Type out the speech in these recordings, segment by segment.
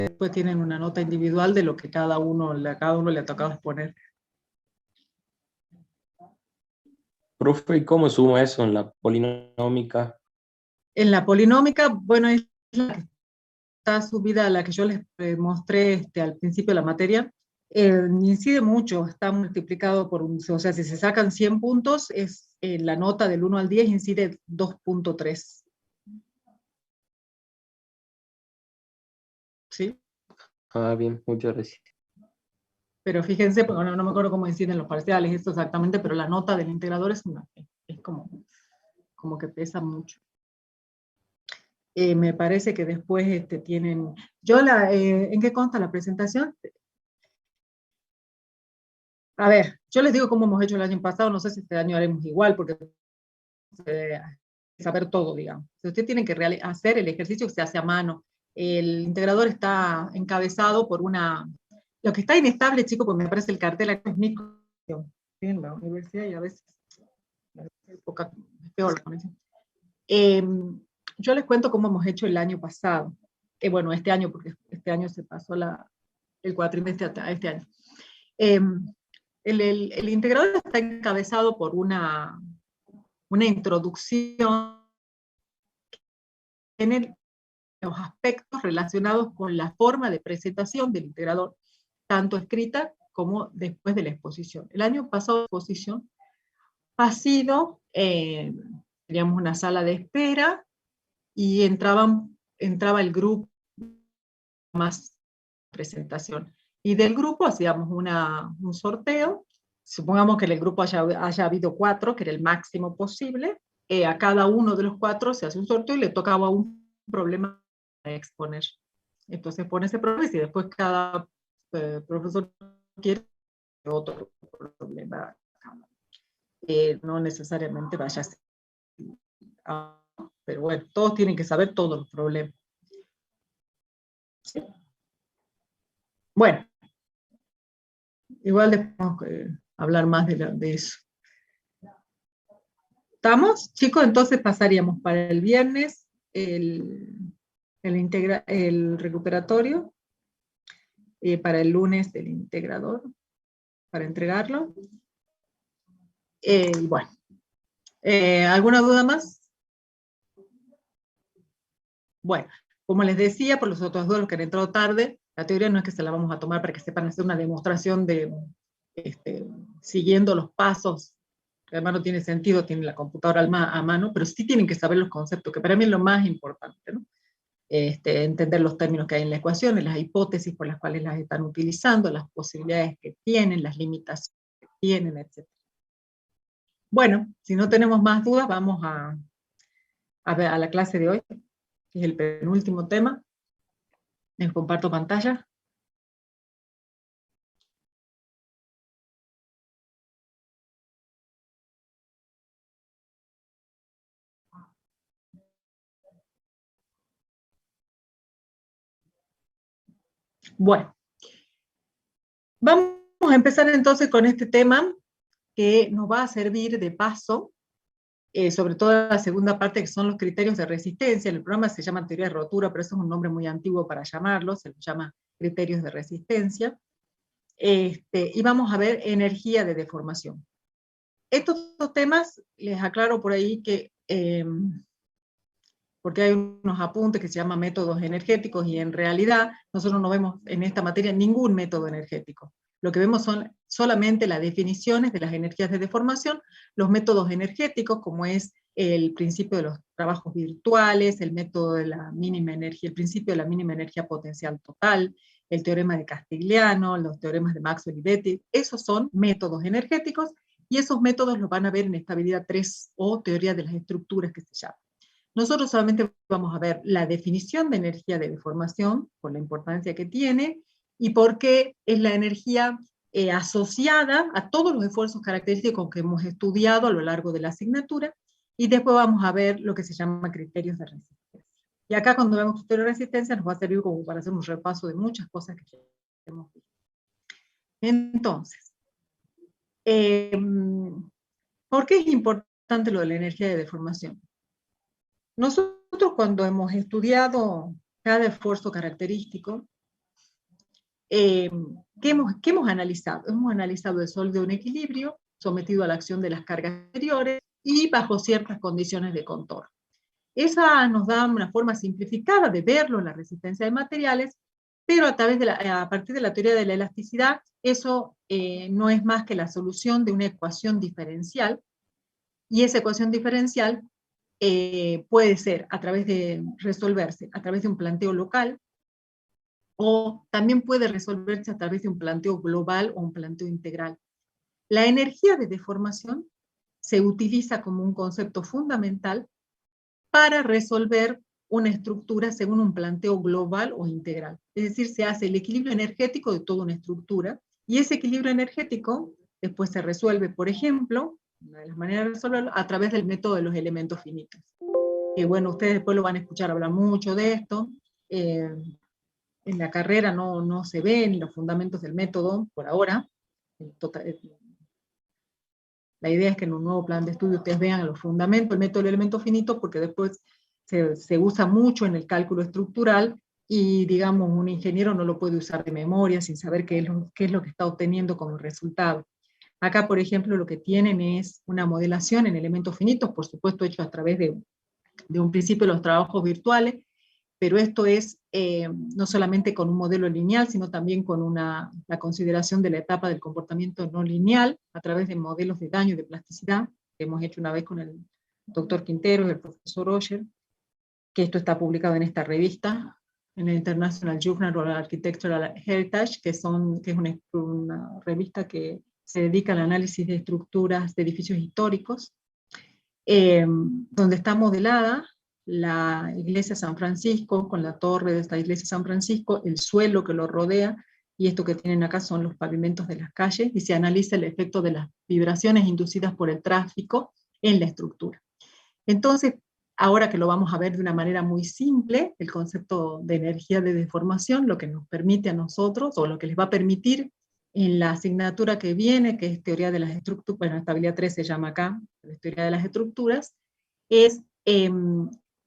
después tienen una nota individual de lo que cada uno le ha tocado exponer. Profe, ¿y cómo sumo eso en la polinómica? En la polinómica, bueno, es la que está subida a la que yo les mostré al principio de la materia. Incide mucho, está multiplicado por o sea, si se sacan 100 puntos, es la nota del 1 al 10 incide 2.3. ¿Sí? Ah, bien, muchas gracias. Pero fíjense, porque no me acuerdo cómo inciden los parciales, esto exactamente, pero la nota del integrador es como que pesa mucho. Me parece que después tienen... ¿En qué consta la presentación? A ver, yo les digo cómo hemos hecho el año pasado, no sé si este año haremos igual, porque saber todo, digamos. Ustedes tienen que hacer el ejercicio que se hace a mano. El integrador está encabezado por una... Lo que está inestable, chicos, pues me parece el cartel acá es micro en la universidad y a veces es peor la conexión. Yo les cuento cómo hemos hecho el año pasado. Bueno, este año, porque este año se pasó el cuatrimestre a este año. El integrador está encabezado por una introducción en los aspectos relacionados con la forma de presentación del integrador, tanto escrita como después de la exposición. El año pasado la exposición ha sido, teníamos una sala de espera y entraba el grupo más presentación. Y del grupo hacíamos un sorteo. Supongamos que en el grupo haya habido 4, que era el máximo posible. A cada uno de los 4 se hace un sorteo y le tocaba un problema a exponer. Entonces pone ese problema y si después cada profesor quiere otro problema. No necesariamente vaya a ser. Pero bueno, todos tienen que saber todos los problemas. ¿Sí? Bueno, igual después hablar más de eso. ¿Estamos? Chicos, entonces pasaríamos para el viernes el recuperatorio, para el lunes el integrador, para entregarlo. Bueno, ¿alguna duda más? Bueno, como les decía, por los otros dos, los que han entrado tarde, la teoría no es que se la vamos a tomar para que sepan hacer una demostración de siguiendo los pasos. Además no tiene sentido, tienen la computadora a mano, pero sí tienen que saber los conceptos, que para mí es lo más importante, ¿no? Entender los términos que hay en la ecuación, las hipótesis por las cuales las están utilizando, las posibilidades que tienen, las limitaciones que tienen, etc. Bueno, si no tenemos más dudas, vamos a la clase de hoy, que es el penúltimo tema. Les comparto pantalla. Bueno, vamos a empezar entonces con este tema que nos va a servir de paso, sobre todo la segunda parte, que son los criterios de resistencia. En el programa se llama teoría de rotura, pero eso es un nombre muy antiguo para llamarlo, se lo llama criterios de resistencia. Y vamos a ver energía de deformación. Estos dos temas, les aclaro por ahí que, porque hay unos apuntes que se llaman métodos energéticos, y en realidad nosotros no vemos en esta materia ningún método energético. Lo que vemos son solamente las definiciones de las energías de deformación, los métodos energéticos, como es el principio de los trabajos virtuales, el método de la mínima energía, el principio de la mínima energía potencial total, el teorema de Castigliano, los teoremas de Maxwell y Betti. Esos son métodos energéticos, y esos métodos los van a ver en estabilidad 3 o teoría de las estructuras, que se llama. Nosotros solamente vamos a ver la definición de energía de deformación, por la importancia que tiene, y por qué es la energía asociada a todos los esfuerzos característicos que hemos estudiado a lo largo de la asignatura, y después vamos a ver lo que se llama criterios de resistencia. Y acá cuando vemos criterios de resistencia nos va a servir como para hacer un repaso de muchas cosas que hemos visto. Entonces, ¿por qué es importante lo de la energía de deformación? Nosotros cuando hemos estudiado cada esfuerzo característico, ¿qué hemos analizado? Hemos analizado el sólido en equilibrio, sometido a la acción de las cargas exteriores, y bajo ciertas condiciones de contorno. Esa nos da una forma simplificada de verlo en la resistencia de materiales, pero a partir de la teoría de la elasticidad, eso no es más que la solución de una ecuación diferencial, y esa ecuación diferencial puede ser resolverse a través de un planteo local, o también puede resolverse a través de un planteo global o un planteo integral. La energía de deformación se utiliza como un concepto fundamental para resolver una estructura según un planteo global o integral. Es decir, se hace el equilibrio energético de toda una estructura, y ese equilibrio energético después se resuelve, por ejemplo, una de las maneras de resolverlo, a través del método de los elementos finitos. Que bueno, ustedes después lo van a escuchar hablar mucho de esto. En la carrera no se ven los fundamentos del método por ahora. La idea es que en un nuevo plan de estudio ustedes vean los fundamentos, el método del elemento finito, porque después se usa mucho en el cálculo estructural, y digamos, un ingeniero no lo puede usar de memoria sin saber qué es lo que está obteniendo como resultado. Acá, por ejemplo, lo que tienen es una modelación en elementos finitos, por supuesto hecho a través de un principio de los trabajos virtuales, pero esto es no solamente con un modelo lineal, sino también con la consideración de la etapa del comportamiento no lineal, a través de modelos de daño y de plasticidad, que hemos hecho una vez con el doctor Quintero y el profesor Oyer, que esto está publicado en esta revista, en el International Journal of Architectural Heritage, que es una revista que se dedica al análisis de estructuras de edificios históricos, donde está modelada la iglesia San Francisco, con la torre de esta iglesia San Francisco, el suelo que lo rodea, y esto que tienen acá son los pavimentos de las calles, y se analiza el efecto de las vibraciones inducidas por el tráfico en la estructura. Entonces, ahora que lo vamos a ver de una manera muy simple, el concepto de energía de deformación, lo que nos permite a nosotros, o lo que les va a permitir en la asignatura que viene, que es teoría de las estructuras, bueno, estabilidad 3 se llama acá, teoría de las estructuras, es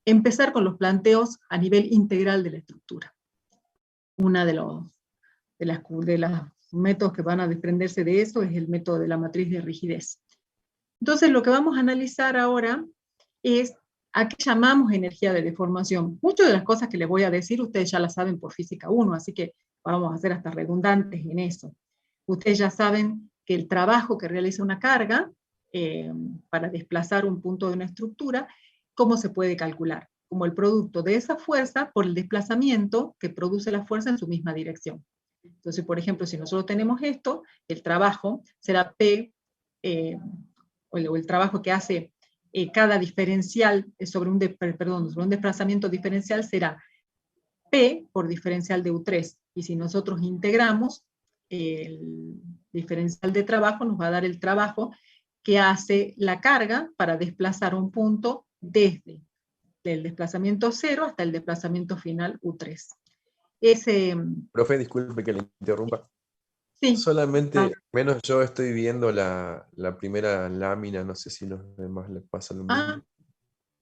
empezar con los planteos a nivel integral de la estructura. Una de los métodos que van a desprenderse de eso es el método de la matriz de rigidez. Entonces, lo que vamos a analizar ahora es a qué llamamos energía de deformación. Muchas de las cosas que les voy a decir ustedes ya las saben por física 1, así que vamos a ser hasta redundantes en eso. Ustedes ya saben que el trabajo que realiza una carga para desplazar un punto de una estructura, ¿cómo se puede calcular? Como el producto de esa fuerza por el desplazamiento que produce la fuerza en su misma dirección. Entonces, por ejemplo, si nosotros tenemos esto, el trabajo será P, o el trabajo que hace cada diferencial sobre un desplazamiento diferencial será P por diferencial de U3. Y si nosotros integramos, el diferencial de trabajo nos va a dar el trabajo que hace la carga para desplazar un punto desde el desplazamiento 0 hasta el desplazamiento final U3. Profe, disculpe que le interrumpa. Sí. Solamente, menos yo estoy viendo la primera lámina, no sé si los demás les pasa lo mismo.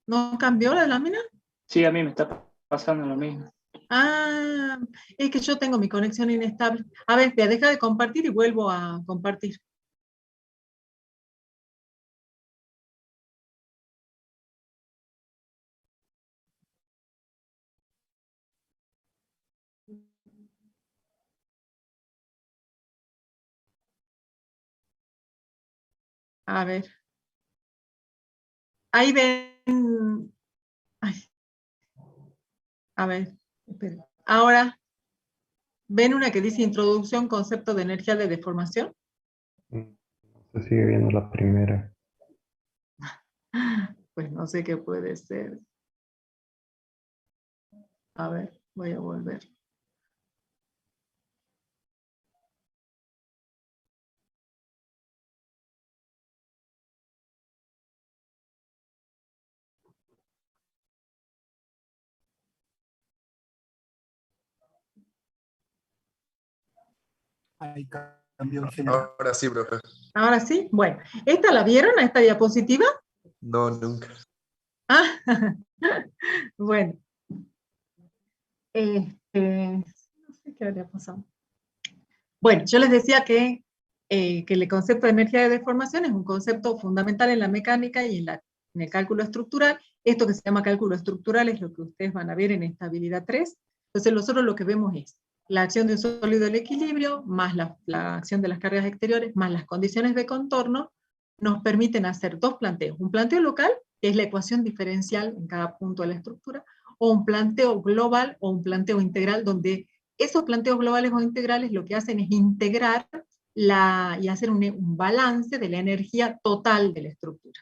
¿No cambió la lámina? Sí, a mí me está pasando lo mismo. Es que yo tengo mi conexión inestable. A ver, voy a dejar de compartir y vuelvo a compartir. A ver. Ahí ven. Ay. A ver, esperen. Ahora, ¿ven una que dice introducción, concepto de energía de deformación? Se sigue viendo la primera. Pues no sé qué puede ser. A ver, voy a volver. Ahí cambió el género. Ahora sí, profe. Ahora sí, bueno. ¿Esta la vieron, a esta diapositiva? No, nunca. Bueno. No sé qué habría pasado. Bueno, yo les decía que el concepto de energía de deformación es un concepto fundamental en la mecánica y en el cálculo estructural. Esto que se llama cálculo estructural es lo que ustedes van a ver en estabilidad 3. Entonces nosotros lo que vemos es la acción de un sólido del equilibrio, más la acción de las cargas exteriores, más las condiciones de contorno, nos permiten hacer dos planteos. Un planteo local, que es la ecuación diferencial en cada punto de la estructura, o un planteo global o un planteo integral, donde esos planteos globales o integrales lo que hacen es integrar y hacer un balance de la energía total de la estructura.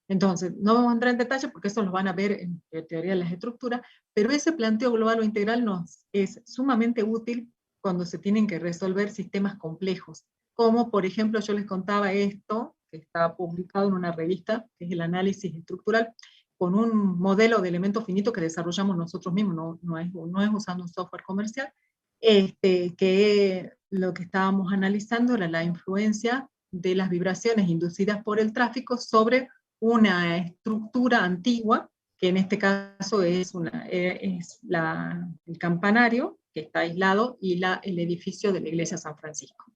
Entonces, no vamos a entrar en detalle porque eso lo van a ver en teoría de las estructuras, pero ese planteo global o integral nos es sumamente útil cuando se tienen que resolver sistemas complejos, como por ejemplo yo les contaba esto, que está publicado en una revista, que es el análisis estructural, con un modelo de elemento finito que desarrollamos nosotros mismos, no es usando un software comercial, que lo que estábamos analizando era la influencia de las vibraciones inducidas por el tráfico sobre una estructura antigua, que en este caso es el campanario, que está aislado, y el edificio de la iglesia San Francisco.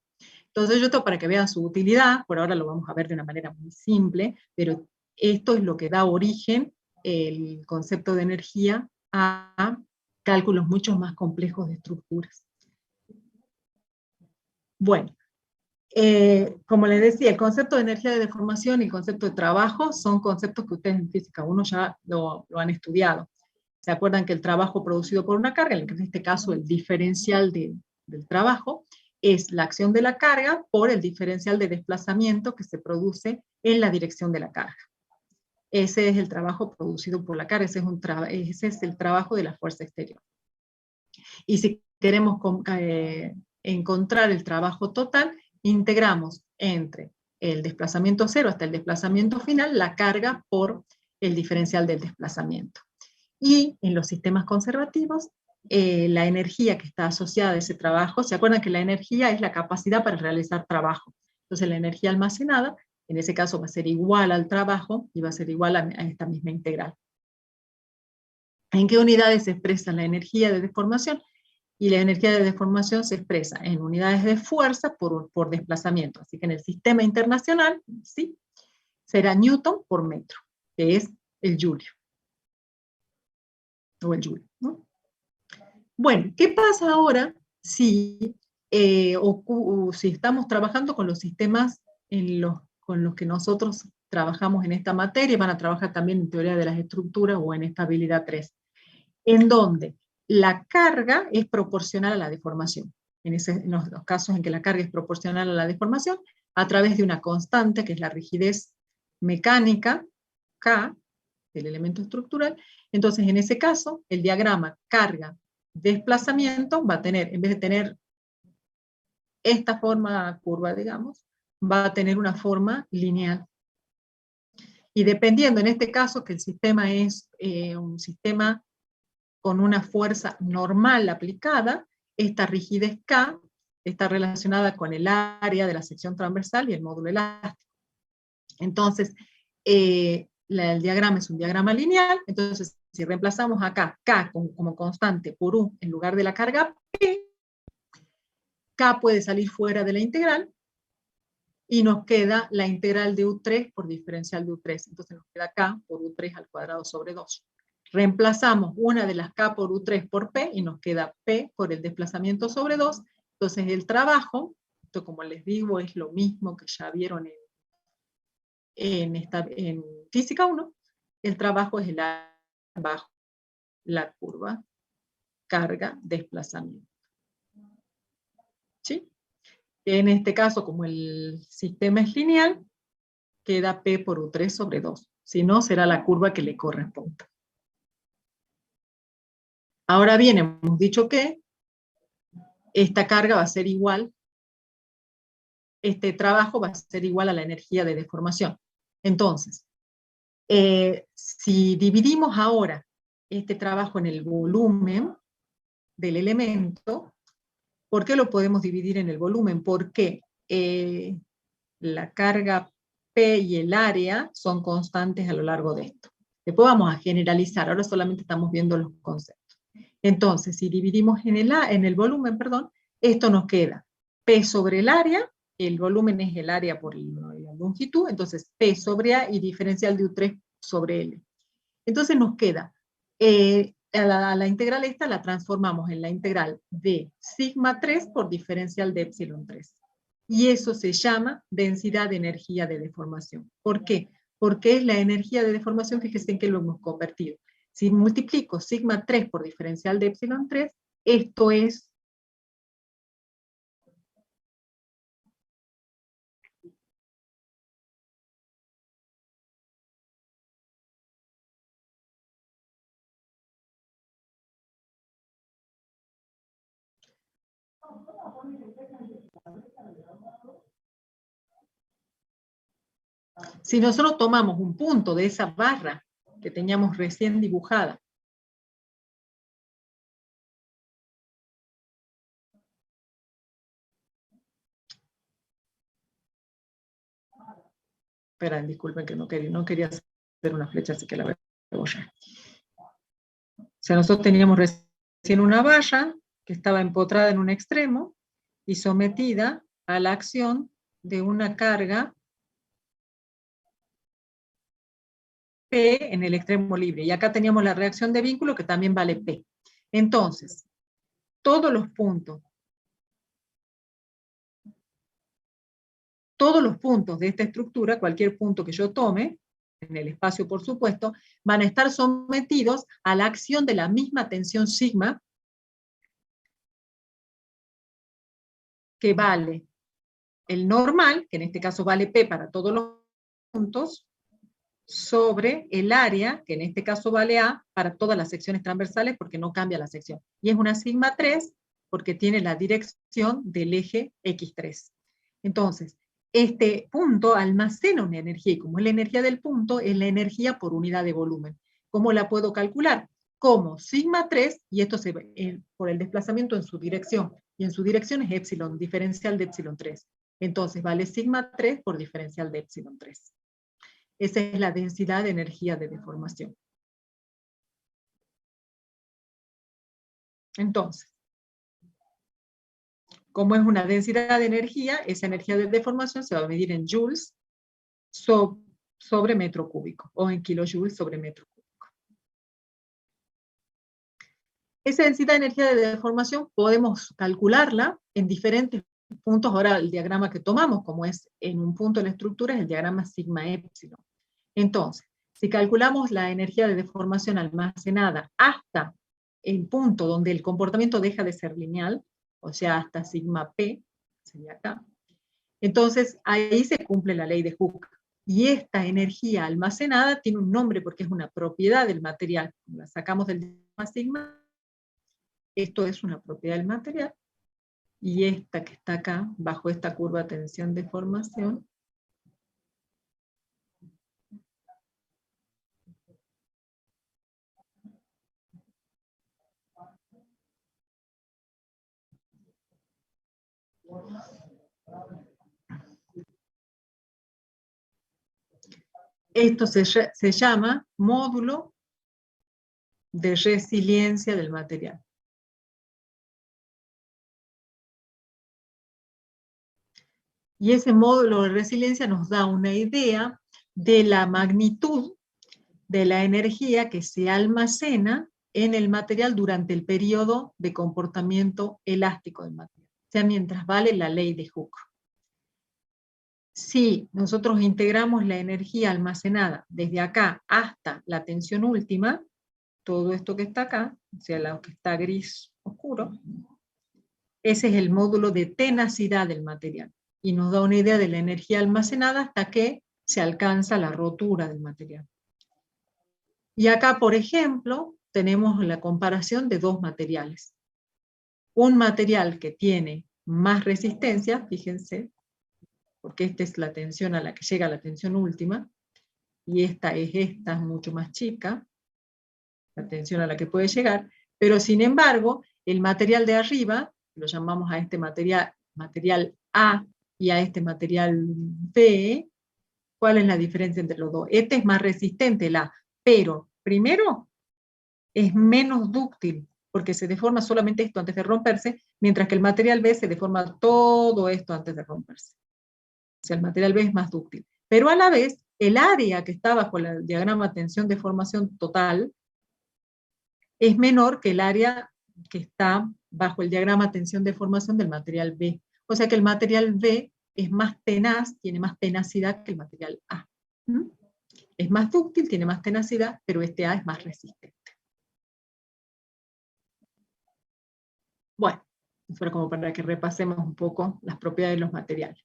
Entonces esto para que vean su utilidad, por ahora lo vamos a ver de una manera muy simple, pero esto es lo que da origen, el concepto de energía, a cálculos mucho más complejos de estructuras. Bueno, como les decía, el concepto de energía de deformación y el concepto de trabajo son conceptos que ustedes en Física 1 ya lo han estudiado. ¿Se acuerdan que el trabajo producido por una carga, en este caso el diferencial del trabajo, es la acción de la carga por el diferencial de desplazamiento que se produce en la dirección de la carga? Ese es el trabajo producido por la carga, ese es el trabajo de la fuerza exterior. Y si queremos encontrar el trabajo total, integramos entre el desplazamiento cero hasta el desplazamiento final la carga por el diferencial del desplazamiento. Y en los sistemas conservativos, la energía que está asociada a ese trabajo, ¿se acuerdan que la energía es la capacidad para realizar trabajo? Entonces la energía almacenada, en ese caso va a ser igual al trabajo y va a ser igual a esta misma integral. ¿En qué unidades se expresa la energía de deformación? Y la energía de deformación se expresa en unidades de fuerza por desplazamiento. Así que en el sistema internacional, ¿sí?, será Newton por metro, que es el Julio. O el Joule, ¿no? Bueno, ¿qué pasa ahora si estamos trabajando con los sistemas con los que nosotros trabajamos en esta materia? Van a trabajar también en teoría de las estructuras o en estabilidad 3, en donde la carga es proporcional a la deformación. En los casos en que la carga es proporcional a la deformación, a través de una constante, que es la rigidez mecánica, K, del elemento estructural. Entonces, en ese caso, el diagrama carga-desplazamiento va a tener, en vez de tener esta forma curva, digamos, va a tener una forma lineal. Y dependiendo, en este caso, que el sistema es un sistema con una fuerza normal aplicada, esta rigidez K está relacionada con el área de la sección transversal y el módulo elástico. Entonces, el diagrama es un diagrama lineal, entonces si reemplazamos acá K como constante por U en lugar de la carga P, K puede salir fuera de la integral, y nos queda la integral de U3 por diferencial de U3, entonces nos queda K por U3 al cuadrado sobre 2. Reemplazamos una de las K por U3 por P, y nos queda P por el desplazamiento sobre 2, entonces el trabajo, esto como les digo es lo mismo que ya vieron en Física 1, el trabajo es el área bajo la curva carga-desplazamiento. ¿Sí? En este caso, como el sistema es lineal, queda P por U3 sobre 2. Si no, será la curva que le corresponda. Ahora bien, hemos dicho que esta carga va a ser igual, este trabajo va a ser igual a la energía de deformación. Entonces, si dividimos ahora este trabajo en el volumen del elemento, ¿por qué lo podemos dividir en el volumen? Porque la carga P y el área son constantes a lo largo de esto. Después vamos a generalizar, ahora solamente estamos viendo los conceptos. Entonces, si dividimos en el volumen, esto nos queda P sobre el área, el volumen es el área por la longitud, entonces P sobre A y diferencial de U3 sobre L. Entonces nos queda, a la integral esta la transformamos en la integral de sigma 3 por diferencial de epsilon 3. Y eso se llama densidad de energía de deformación. ¿Por qué? Porque es la energía de deformación, fíjense en que lo hemos convertido. Si multiplico sigma 3 por diferencial de epsilon 3, esto es si nosotros tomamos un punto de esa barra que teníamos recién dibujada, espera, disculpen que no quería hacer una flecha, así que la voy a borrar. O sea, nosotros teníamos recién una barra que estaba empotrada en un extremo y sometida a la acción de una carga P en el extremo libre. Y acá teníamos la reacción de vínculo que también vale P. Entonces, todos los puntos de esta estructura, cualquier punto que yo tome, en el espacio por supuesto, van a estar sometidos a la acción de la misma tensión sigma, que vale el normal, que en este caso vale P para todos los puntos, sobre el área, que en este caso vale A, para todas las secciones transversales, porque no cambia la sección. Y es una sigma 3, porque tiene la dirección del eje X3. Entonces, este punto almacena una energía, y como es la energía del punto, es la energía por unidad de volumen. ¿Cómo la puedo calcular? Como sigma 3, y esto se ve por el desplazamiento en su dirección, y en su dirección es epsilon, diferencial de epsilon 3. Entonces vale sigma 3 por diferencial de epsilon 3. Esa es la densidad de energía de deformación. Entonces, como es una densidad de energía, esa energía de deformación se va a medir en joules sobre metro cúbico, o en kilojoules sobre metro cúbico. Esa densidad de energía de deformación podemos calcularla en diferentes puntos. Ahora el diagrama que tomamos, como es en un punto de la estructura, es el diagrama sigma epsilon. Entonces, si calculamos la energía de deformación almacenada hasta el punto donde el comportamiento deja de ser lineal, o sea, hasta sigma P, sería acá, entonces ahí se cumple la ley de Hooke. Y esta energía almacenada tiene un nombre porque es una propiedad del material. La sacamos del diagrama sigma, esto es una propiedad del material, y esta que está acá, bajo esta curva tensión-deformación, esto se llama módulo de resiliencia del material. Y ese módulo de resiliencia nos da una idea de la magnitud de la energía que se almacena en el material durante el periodo de comportamiento elástico del material, o sea, mientras vale la ley de Hooke. Si nosotros integramos la energía almacenada desde acá hasta la tensión última, todo esto que está acá, o sea, lo que está gris oscuro, ese es el módulo de tenacidad del material, y nos da una idea de la energía almacenada hasta que se alcanza la rotura del material. Y acá, por ejemplo, tenemos la comparación de dos materiales. Un material que tiene más resistencia, fíjense, porque esta es la tensión a la que llega la tensión última, y esta es mucho más chica, la tensión a la que puede llegar, pero sin embargo, el material de arriba, lo llamamos a este material A y a este material B, ¿cuál es la diferencia entre los dos? Este es más resistente, el A, pero primero es menos dúctil, porque se deforma solamente esto antes de romperse, mientras que el material B se deforma todo esto antes de romperse. O sea, el material B es más dúctil. Pero a la vez, el área que está bajo el diagrama tensión-deformación total es menor que el área que está bajo el diagrama tensión-deformación del material B. O sea que el material B es más tenaz, tiene más tenacidad que el material A. ¿Mm? Es más dúctil, tiene más tenacidad, pero este A es más resistente. Bueno, eso era como para que repasemos un poco las propiedades de los materiales.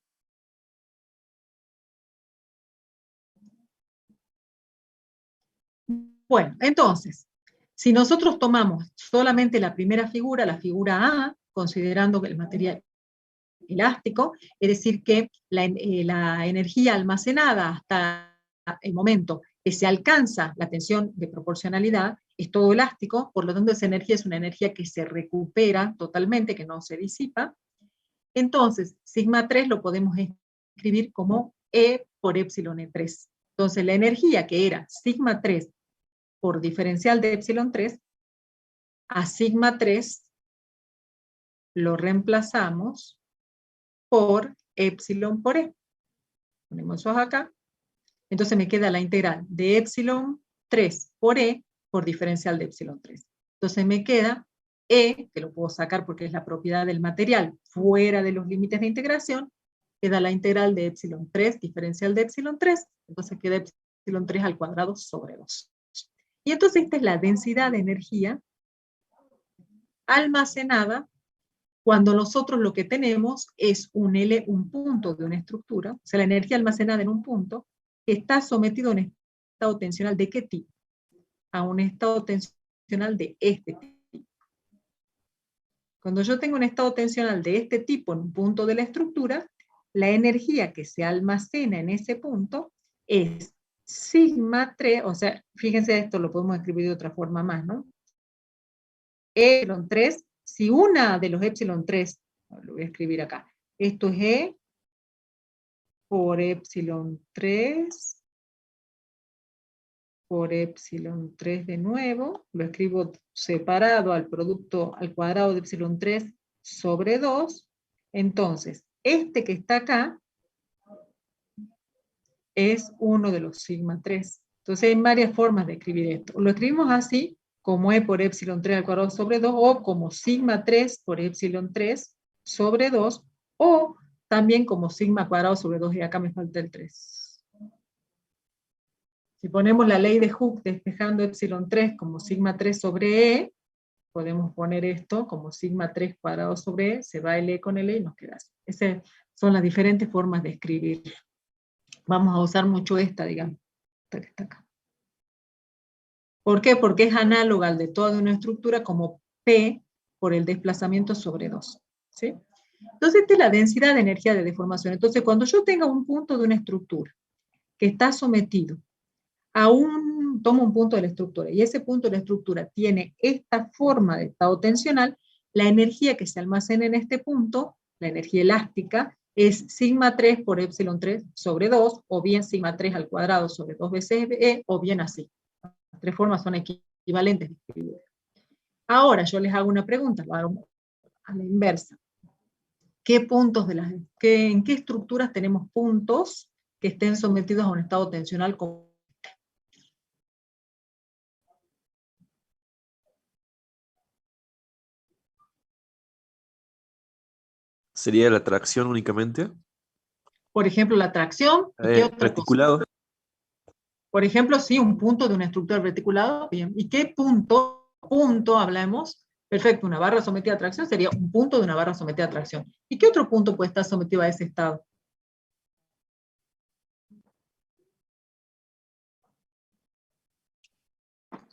Bueno, entonces, si nosotros tomamos solamente la primera figura, la figura A, considerando que el material elástico, es decir, que la energía almacenada hasta el momento que se alcanza la tensión de proporcionalidad es todo elástico, por lo tanto esa energía es una energía que se recupera totalmente, que no se disipa. Entonces, sigma 3 lo podemos escribir como E por epsilon E3. Entonces, la energía que era sigma 3 por diferencial de epsilon 3, a sigma 3 lo reemplazamos por epsilon por E. Ponemos eso acá. Entonces me queda la integral de epsilon 3 por E por diferencial de epsilon 3. Entonces me queda E, que lo puedo sacar porque es la propiedad del material fuera de los límites de integración, queda la integral de epsilon 3, diferencial de epsilon 3, entonces queda epsilon 3 al cuadrado sobre 2. Y entonces esta es la densidad de energía almacenada cuando nosotros lo que tenemos es un punto de una estructura, o sea, la energía almacenada en un punto, que está sometido a un estado tensional ¿de qué tipo? A un estado tensional de este tipo. Cuando yo tengo un estado tensional de este tipo en un punto de la estructura, la energía que se almacena en ese punto es sigma 3, o sea, fíjense esto, lo podemos escribir de otra forma más, ¿no? Epsilon 3, si una de los epsilon 3, lo voy a escribir acá, esto es E por epsilon 3 por epsilon 3 de nuevo, lo escribo separado al producto al cuadrado de epsilon 3 sobre 2, entonces, este que está acá es uno de los sigma 3. Entonces hay varias formas de escribir esto. Lo escribimos así, como E por epsilon 3 al cuadrado sobre 2, o como sigma 3 por epsilon 3 sobre 2, o también como sigma cuadrado sobre 2, y acá me falta el 3. Si ponemos la ley de Hooke despejando epsilon 3 como sigma 3 sobre E, podemos poner esto como sigma 3 cuadrado sobre E, se va el E con el E y nos queda así. Esas son las diferentes formas de escribir. Vamos a usar mucho esta, digamos, esta que está acá. ¿Por qué? Porque es análoga al de toda una estructura como P por el desplazamiento sobre 2. ¿Sí? Entonces, esta es la densidad de energía de deformación. Entonces, cuando yo tenga un punto de una estructura que está sometido a tomo un punto de la estructura, y ese punto de la estructura tiene esta forma de estado tensional, la energía que se almacena en este punto, la energía elástica, es sigma 3 por epsilon 3 sobre 2, o bien sigma 3 al cuadrado sobre 2 veces E, o bien así. Las tres formas son equivalentes de escribir. Ahora yo les hago una pregunta, lo hago a la inversa. ¿En qué estructuras tenemos puntos que estén sometidos a un estado tensional como ¿Sería la tracción únicamente? por ejemplo, la tracción? ¿Y qué otra cosa? Reticulado. Por ejemplo, sí, un punto de una estructura reticulada. Bien. ¿Y qué punto hablamos? Perfecto, una barra sometida a tracción sería un punto de una barra sometida a tracción. ¿Y qué otro punto puede estar sometido a ese estado?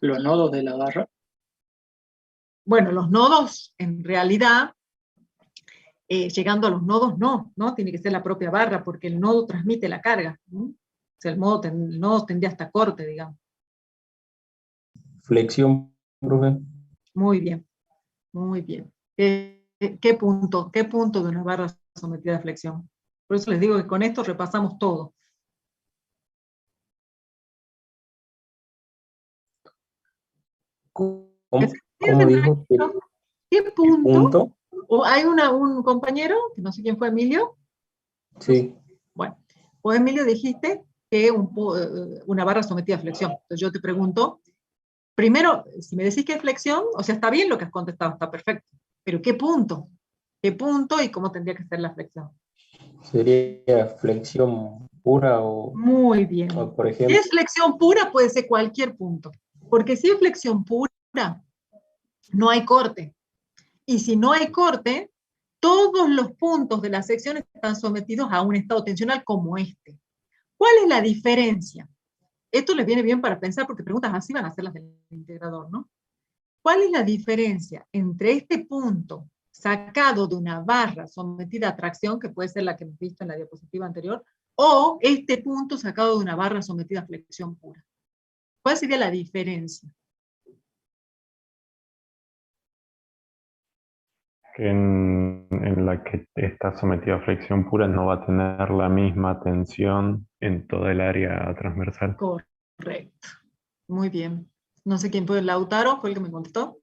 Los nodos de la barra. Bueno, los nodos, en realidad, llegando a los nodos, no tiene que ser la propia barra, porque el nodo transmite la carga. O sea, el nodo tendría hasta corte, digamos. Flexión, profe. Muy bien, muy bien. ¿Qué punto de una barra sometida a flexión? Por eso les digo que con esto repasamos todo. ¿Cómo? ¿Cómo dijo? ¿Qué punto? ¿Punto? O hay un compañero, que no sé quién fue, Emilio. Sí. Bueno, vos, Emilio, dijiste que una barra sometida a flexión. Entonces yo te pregunto, primero, si me decís que es flexión, o sea, está bien lo que has contestado, está perfecto, pero ¿qué punto? ¿Qué punto y cómo tendría que ser la flexión? ¿Sería flexión pura Muy bien. o, por Si ejemplo? es flexión pura, puede ser cualquier punto. Porque si es flexión pura, no hay corte. Y si no hay corte, todos los puntos de la sección están sometidos a un estado tensional como este. ¿Cuál es la diferencia? Esto les viene bien para pensar porque preguntas así van a ser las del integrador, ¿no? ¿Cuál es la diferencia entre este punto sacado de una barra sometida a tracción, que puede ser la que hemos visto en la diapositiva anterior, o este punto sacado de una barra sometida a flexión pura? ¿Cuál sería la diferencia? Que en la que está sometida a flexión pura no va a tener la misma tensión en toda el área transversal. Correcto. Muy bien. No sé quién fue, Lautaro, fue el que me contestó.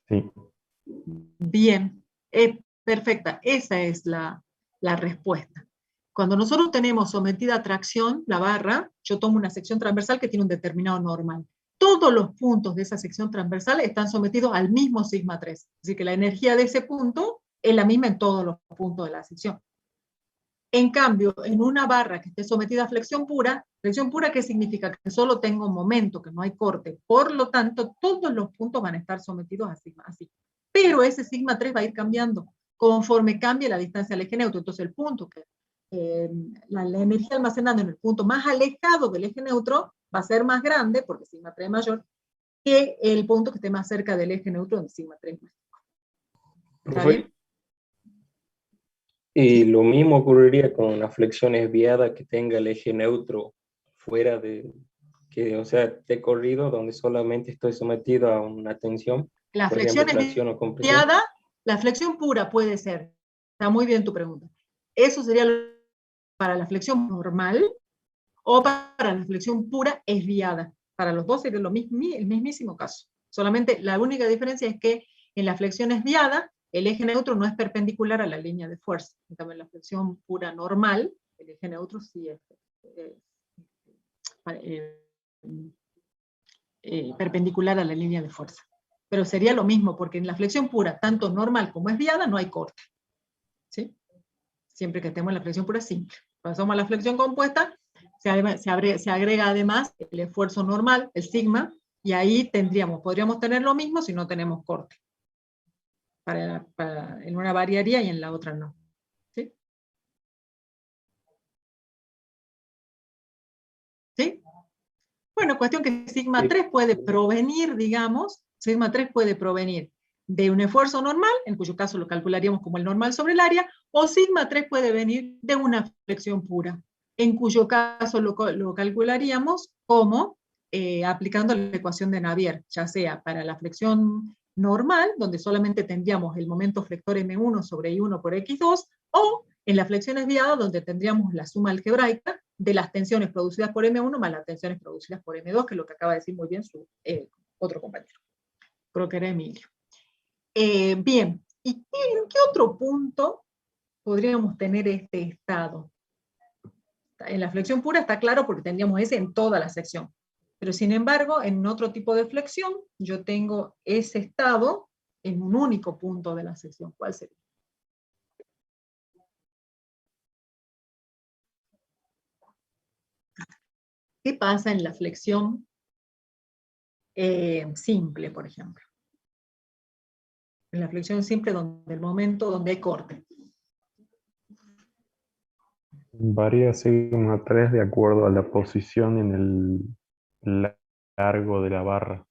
Sí. Bien, perfecta. Esa es la respuesta. Cuando nosotros tenemos sometida a tracción la barra, yo tomo una sección transversal que tiene un determinado normal. Todos los puntos de esa sección transversal están sometidos al mismo sigma 3. Así que la energía de ese punto es la misma en todos los puntos de la sección. En cambio, en una barra que esté sometida a flexión pura, ¿qué significa? Que solo tengo momento, que no hay corte. Por lo tanto, todos los puntos van a estar sometidos a sigma así. Pero ese sigma 3 va a ir cambiando conforme cambie la distancia al eje neutro. Entonces el punto que la energía almacenada en el punto más alejado del eje neutro va a ser más grande, porque sigma 3 es mayor, que el punto que esté más cerca del eje neutro, donde sigma 3 es más chico. ¿Está bien? Y lo mismo ocurriría con una flexión desviada que tenga el eje neutro fuera de, que, o sea, esté corrido, donde solamente estoy sometido a una tensión. La por flexión ejemplo, tracción o compresión. desviada, la flexión pura puede ser. Está muy bien tu pregunta. Eso sería para la flexión normal o para la flexión pura desviada. Para los dos sería el mismísimo caso. Solamente la única diferencia es que en la flexión desviada el eje neutro no es perpendicular a la línea de fuerza. En cambio, en la flexión pura normal, el eje neutro sí es perpendicular a la línea de fuerza. Pero sería lo mismo, porque en la flexión pura, tanto normal como desviada, no hay corte. ¿Sí? Siempre que estemos en la flexión pura simple. Cuando pasamos a la flexión compuesta, se agrega además el esfuerzo normal, el sigma, y ahí podríamos tener lo mismo si no tenemos corte. En una variaría y en la otra no. ¿Sí? ¿Sí? Bueno, cuestión que sigma 3 puede provenir, digamos, sigma 3 puede provenir de un esfuerzo normal, en cuyo caso lo calcularíamos como el normal sobre el área, o sigma 3 puede venir de una flexión pura, en cuyo caso lo calcularíamos como aplicando la ecuación de Navier, ya sea para la flexión normal, donde solamente tendríamos el momento flector M1 sobre I1 por X2, o en la flexión desviada, donde tendríamos la suma algebraica de las tensiones producidas por M1 más las tensiones producidas por M2, que es lo que acaba de decir muy bien su otro compañero. Creo que era Emilio. Bien, ¿y en qué otro punto podríamos tener este estado? En la flexión pura está claro porque tendríamos ese en toda la sección. Pero sin embargo, en otro tipo de flexión, yo tengo ese estado en un único punto de la sección. ¿Cuál sería? ¿Qué pasa en la flexión simple, por ejemplo? En la flexión simple, donde el momento donde hay corte. Varía sigma 3 de acuerdo a la posición en el largo de la barra.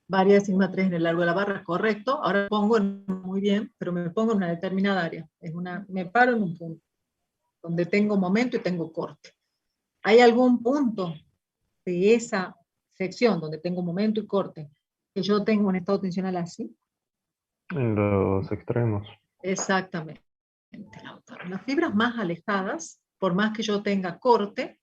Varía sigma 3 en el largo de la barra, correcto. Ahora pongo muy bien, pero me pongo en una determinada área. Me paro en un punto, donde tengo momento y tengo corte. ¿Hay algún punto de esa sección, donde tengo momento y corte, que yo tengo un estado tensional así? En los extremos. Exactamente. Las fibras más alejadas, por más que yo tenga corte,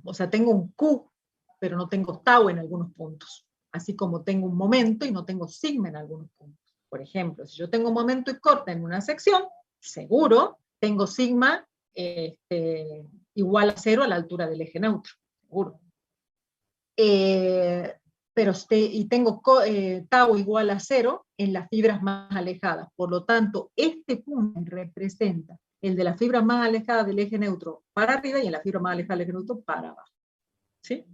o sea, tengo un Q, pero no tengo tau en algunos puntos. así como tengo un momento y no tengo sigma en algunos puntos. Por ejemplo, si yo tengo un momento y corta en una sección, seguro tengo sigma igual a 0 a la altura del eje neutro, seguro. Y tengo tau igual a 0 en las fibras más alejadas. Por lo tanto, este punto representa el de las fibras más alejadas del eje neutro para arriba y en la fibra más alejada del eje neutro para abajo. ¿Sí?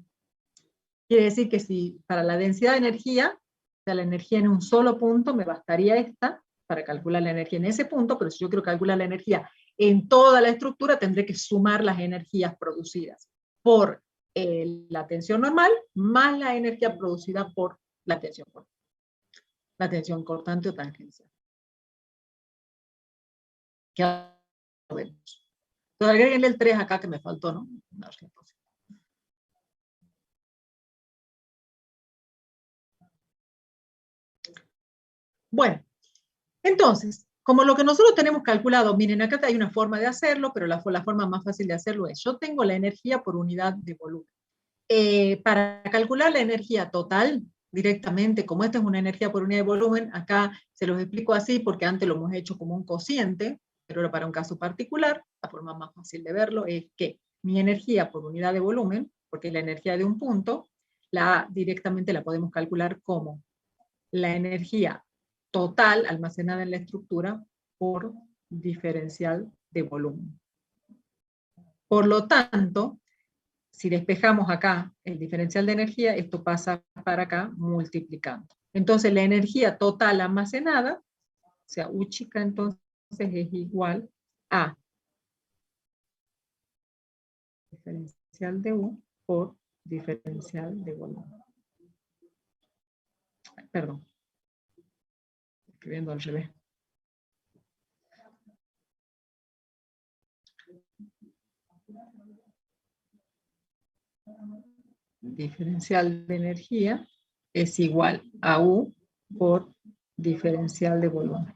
Quiere decir que si para la densidad de energía, o sea, la energía en un solo punto, me bastaría esta para calcular la energía en ese punto, pero si yo quiero calcular la energía en toda la estructura, tendré que sumar las energías producidas por la tensión normal, más la energía producida por la tensión cortante o tangencial. Que ahora lo vemos. Entonces agréguenle el 3 acá que me faltó, ¿no? No, bueno, entonces, como lo que nosotros tenemos calculado, miren, acá hay una forma de hacerlo, pero la forma más fácil de hacerlo es, yo tengo la energía por unidad de volumen. Para calcular la energía total, directamente, como esta es una energía por unidad de volumen, acá se los explico así porque antes lo hemos hecho como un cociente, pero ahora para un caso particular, la forma más fácil de verlo es que mi energía por unidad de volumen, porque es la energía de un punto, directamente la podemos calcular como la energía total almacenada en la estructura por diferencial de volumen. Por lo tanto, si despejamos acá el diferencial de energía, esto pasa para acá multiplicando. Entonces la energía total almacenada, o sea, U chica entonces es igual a diferencial de U por diferencial de volumen. Perdón. Escribiendo al revés. Diferencial de energía es igual a U por diferencial de volumen.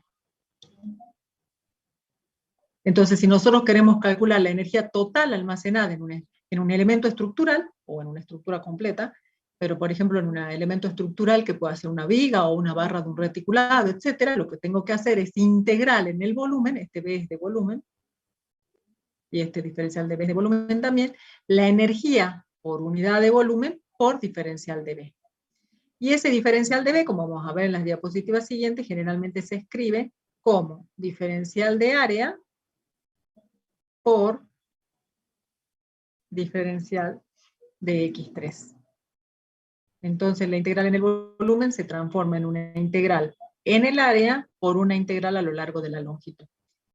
Entonces, si nosotros queremos calcular la energía total almacenada en un elemento estructural, o en una estructura completa, pero por ejemplo en un elemento estructural que pueda ser una viga o una barra de un reticulado, etcétera, lo que tengo que hacer es integrar en el volumen, este B es de volumen, y este diferencial de B es de volumen también, la energía por unidad de volumen por diferencial de B. Y ese diferencial de B, como vamos a ver en las diapositivas siguientes, generalmente se escribe como diferencial de área por diferencial de X3. Entonces la integral en el volumen se transforma en una integral en el área por una integral a lo largo de la longitud.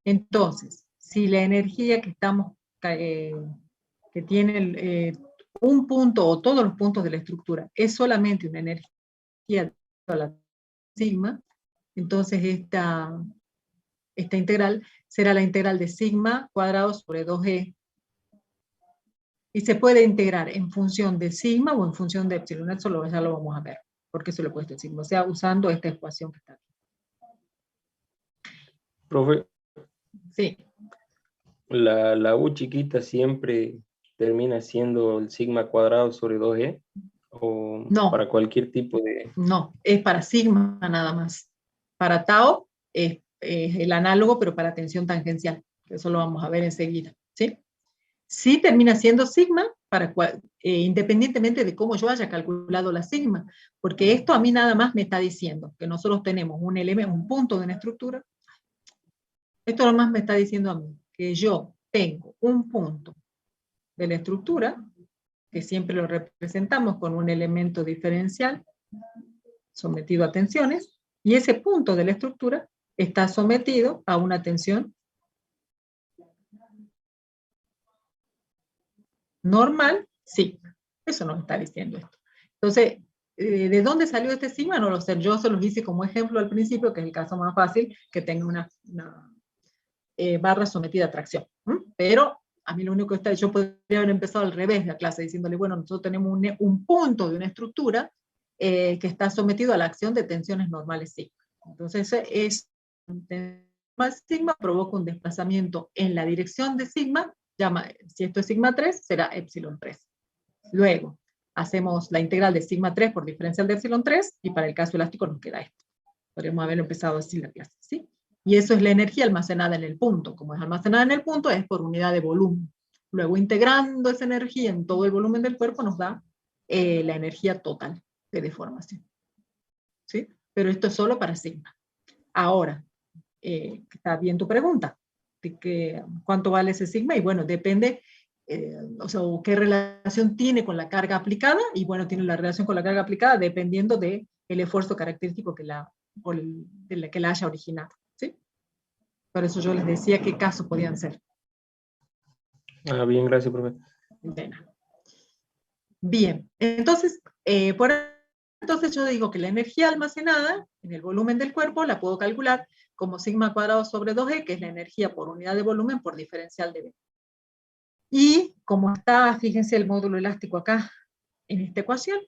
Entonces, si la energía que estamos, que tiene un punto o todos los puntos de la estructura es solamente una energía de la sigma, entonces esta integral será la integral de sigma cuadrado sobre 2e. Y se puede integrar en función de sigma o en función de epsilon. Eso ya lo vamos a ver, porque se lo he puesto en sigma. O sea, usando esta ecuación que está aquí. Profe, sí. La U chiquita siempre termina siendo el sigma cuadrado sobre 2e, o no, para cualquier tipo de... No, es para sigma nada más. Para tau es el análogo, pero para tensión tangencial. Eso lo vamos a ver enseguida. ¿Sí? Sí termina siendo sigma, independientemente de cómo yo haya calculado la sigma, porque esto a mí nada más me está diciendo que nosotros tenemos un elemento, un punto de una estructura. Esto nada más me está diciendo a mí que yo tengo un punto de la estructura, que siempre lo representamos con un elemento diferencial sometido a tensiones, y ese punto de la estructura está sometido a una tensión normal, sí. Eso nos está diciendo esto. Entonces, ¿de dónde salió este sigma? No lo sé. Yo se los hice como ejemplo al principio, que es el caso más fácil, que tenga una barra sometida a tracción. Pero a mí lo único que está, yo podría haber empezado al revés de la clase, diciéndole, bueno, nosotros tenemos un punto de una estructura que está sometido a la acción de tensiones normales sigma. Entonces, sigma provoca un desplazamiento en la dirección de sigma, si esto es sigma 3, será epsilon 3. Luego, hacemos la integral de sigma 3 por diferencial de epsilon 3, y para el caso elástico nos queda esto. Podríamos haber empezado así la clase, ¿sí? Y eso es la energía almacenada en el punto. Como es almacenada en el punto, es por unidad de volumen. Luego, integrando esa energía en todo el volumen del cuerpo, nos da la energía total de deformación. ¿Sí? Pero esto es solo para sigma. Ahora, está bien tu pregunta, de cuánto vale ese sigma, y bueno, depende, o sea, qué relación tiene con la carga aplicada, y bueno, tiene la relación con la carga aplicada dependiendo del esfuerzo característico que la haya originado. ¿Sí? Por eso yo les decía qué casos podían ser. Ah, bien, gracias, profe. Bien, entonces, entonces yo digo que la energía almacenada en el volumen del cuerpo la puedo calcular como sigma cuadrado sobre 2e, que es la energía por unidad de volumen por diferencial de B. Y como está, fíjense el módulo elástico acá en esta ecuación,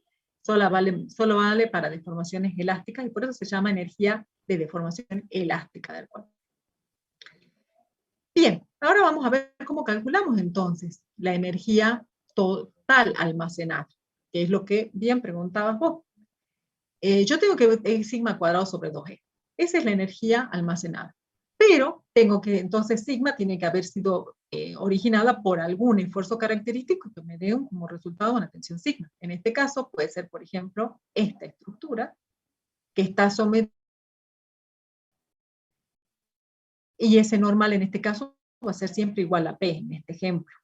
solo vale para deformaciones elásticas, y por eso se llama energía de deformación elástica del cuerpo. Bien, ahora vamos a ver cómo calculamos entonces la energía total almacenada, que es lo que bien preguntabas vos. Yo tengo que es sigma cuadrado sobre 2e. Esa es la energía almacenada. Pero tengo que, entonces sigma tiene que haber sido originada por algún esfuerzo característico que me dé como resultado una tensión sigma. En este caso puede ser, por ejemplo, esta estructura que está sometida, y ese normal en este caso va a ser siempre igual a P en este ejemplo.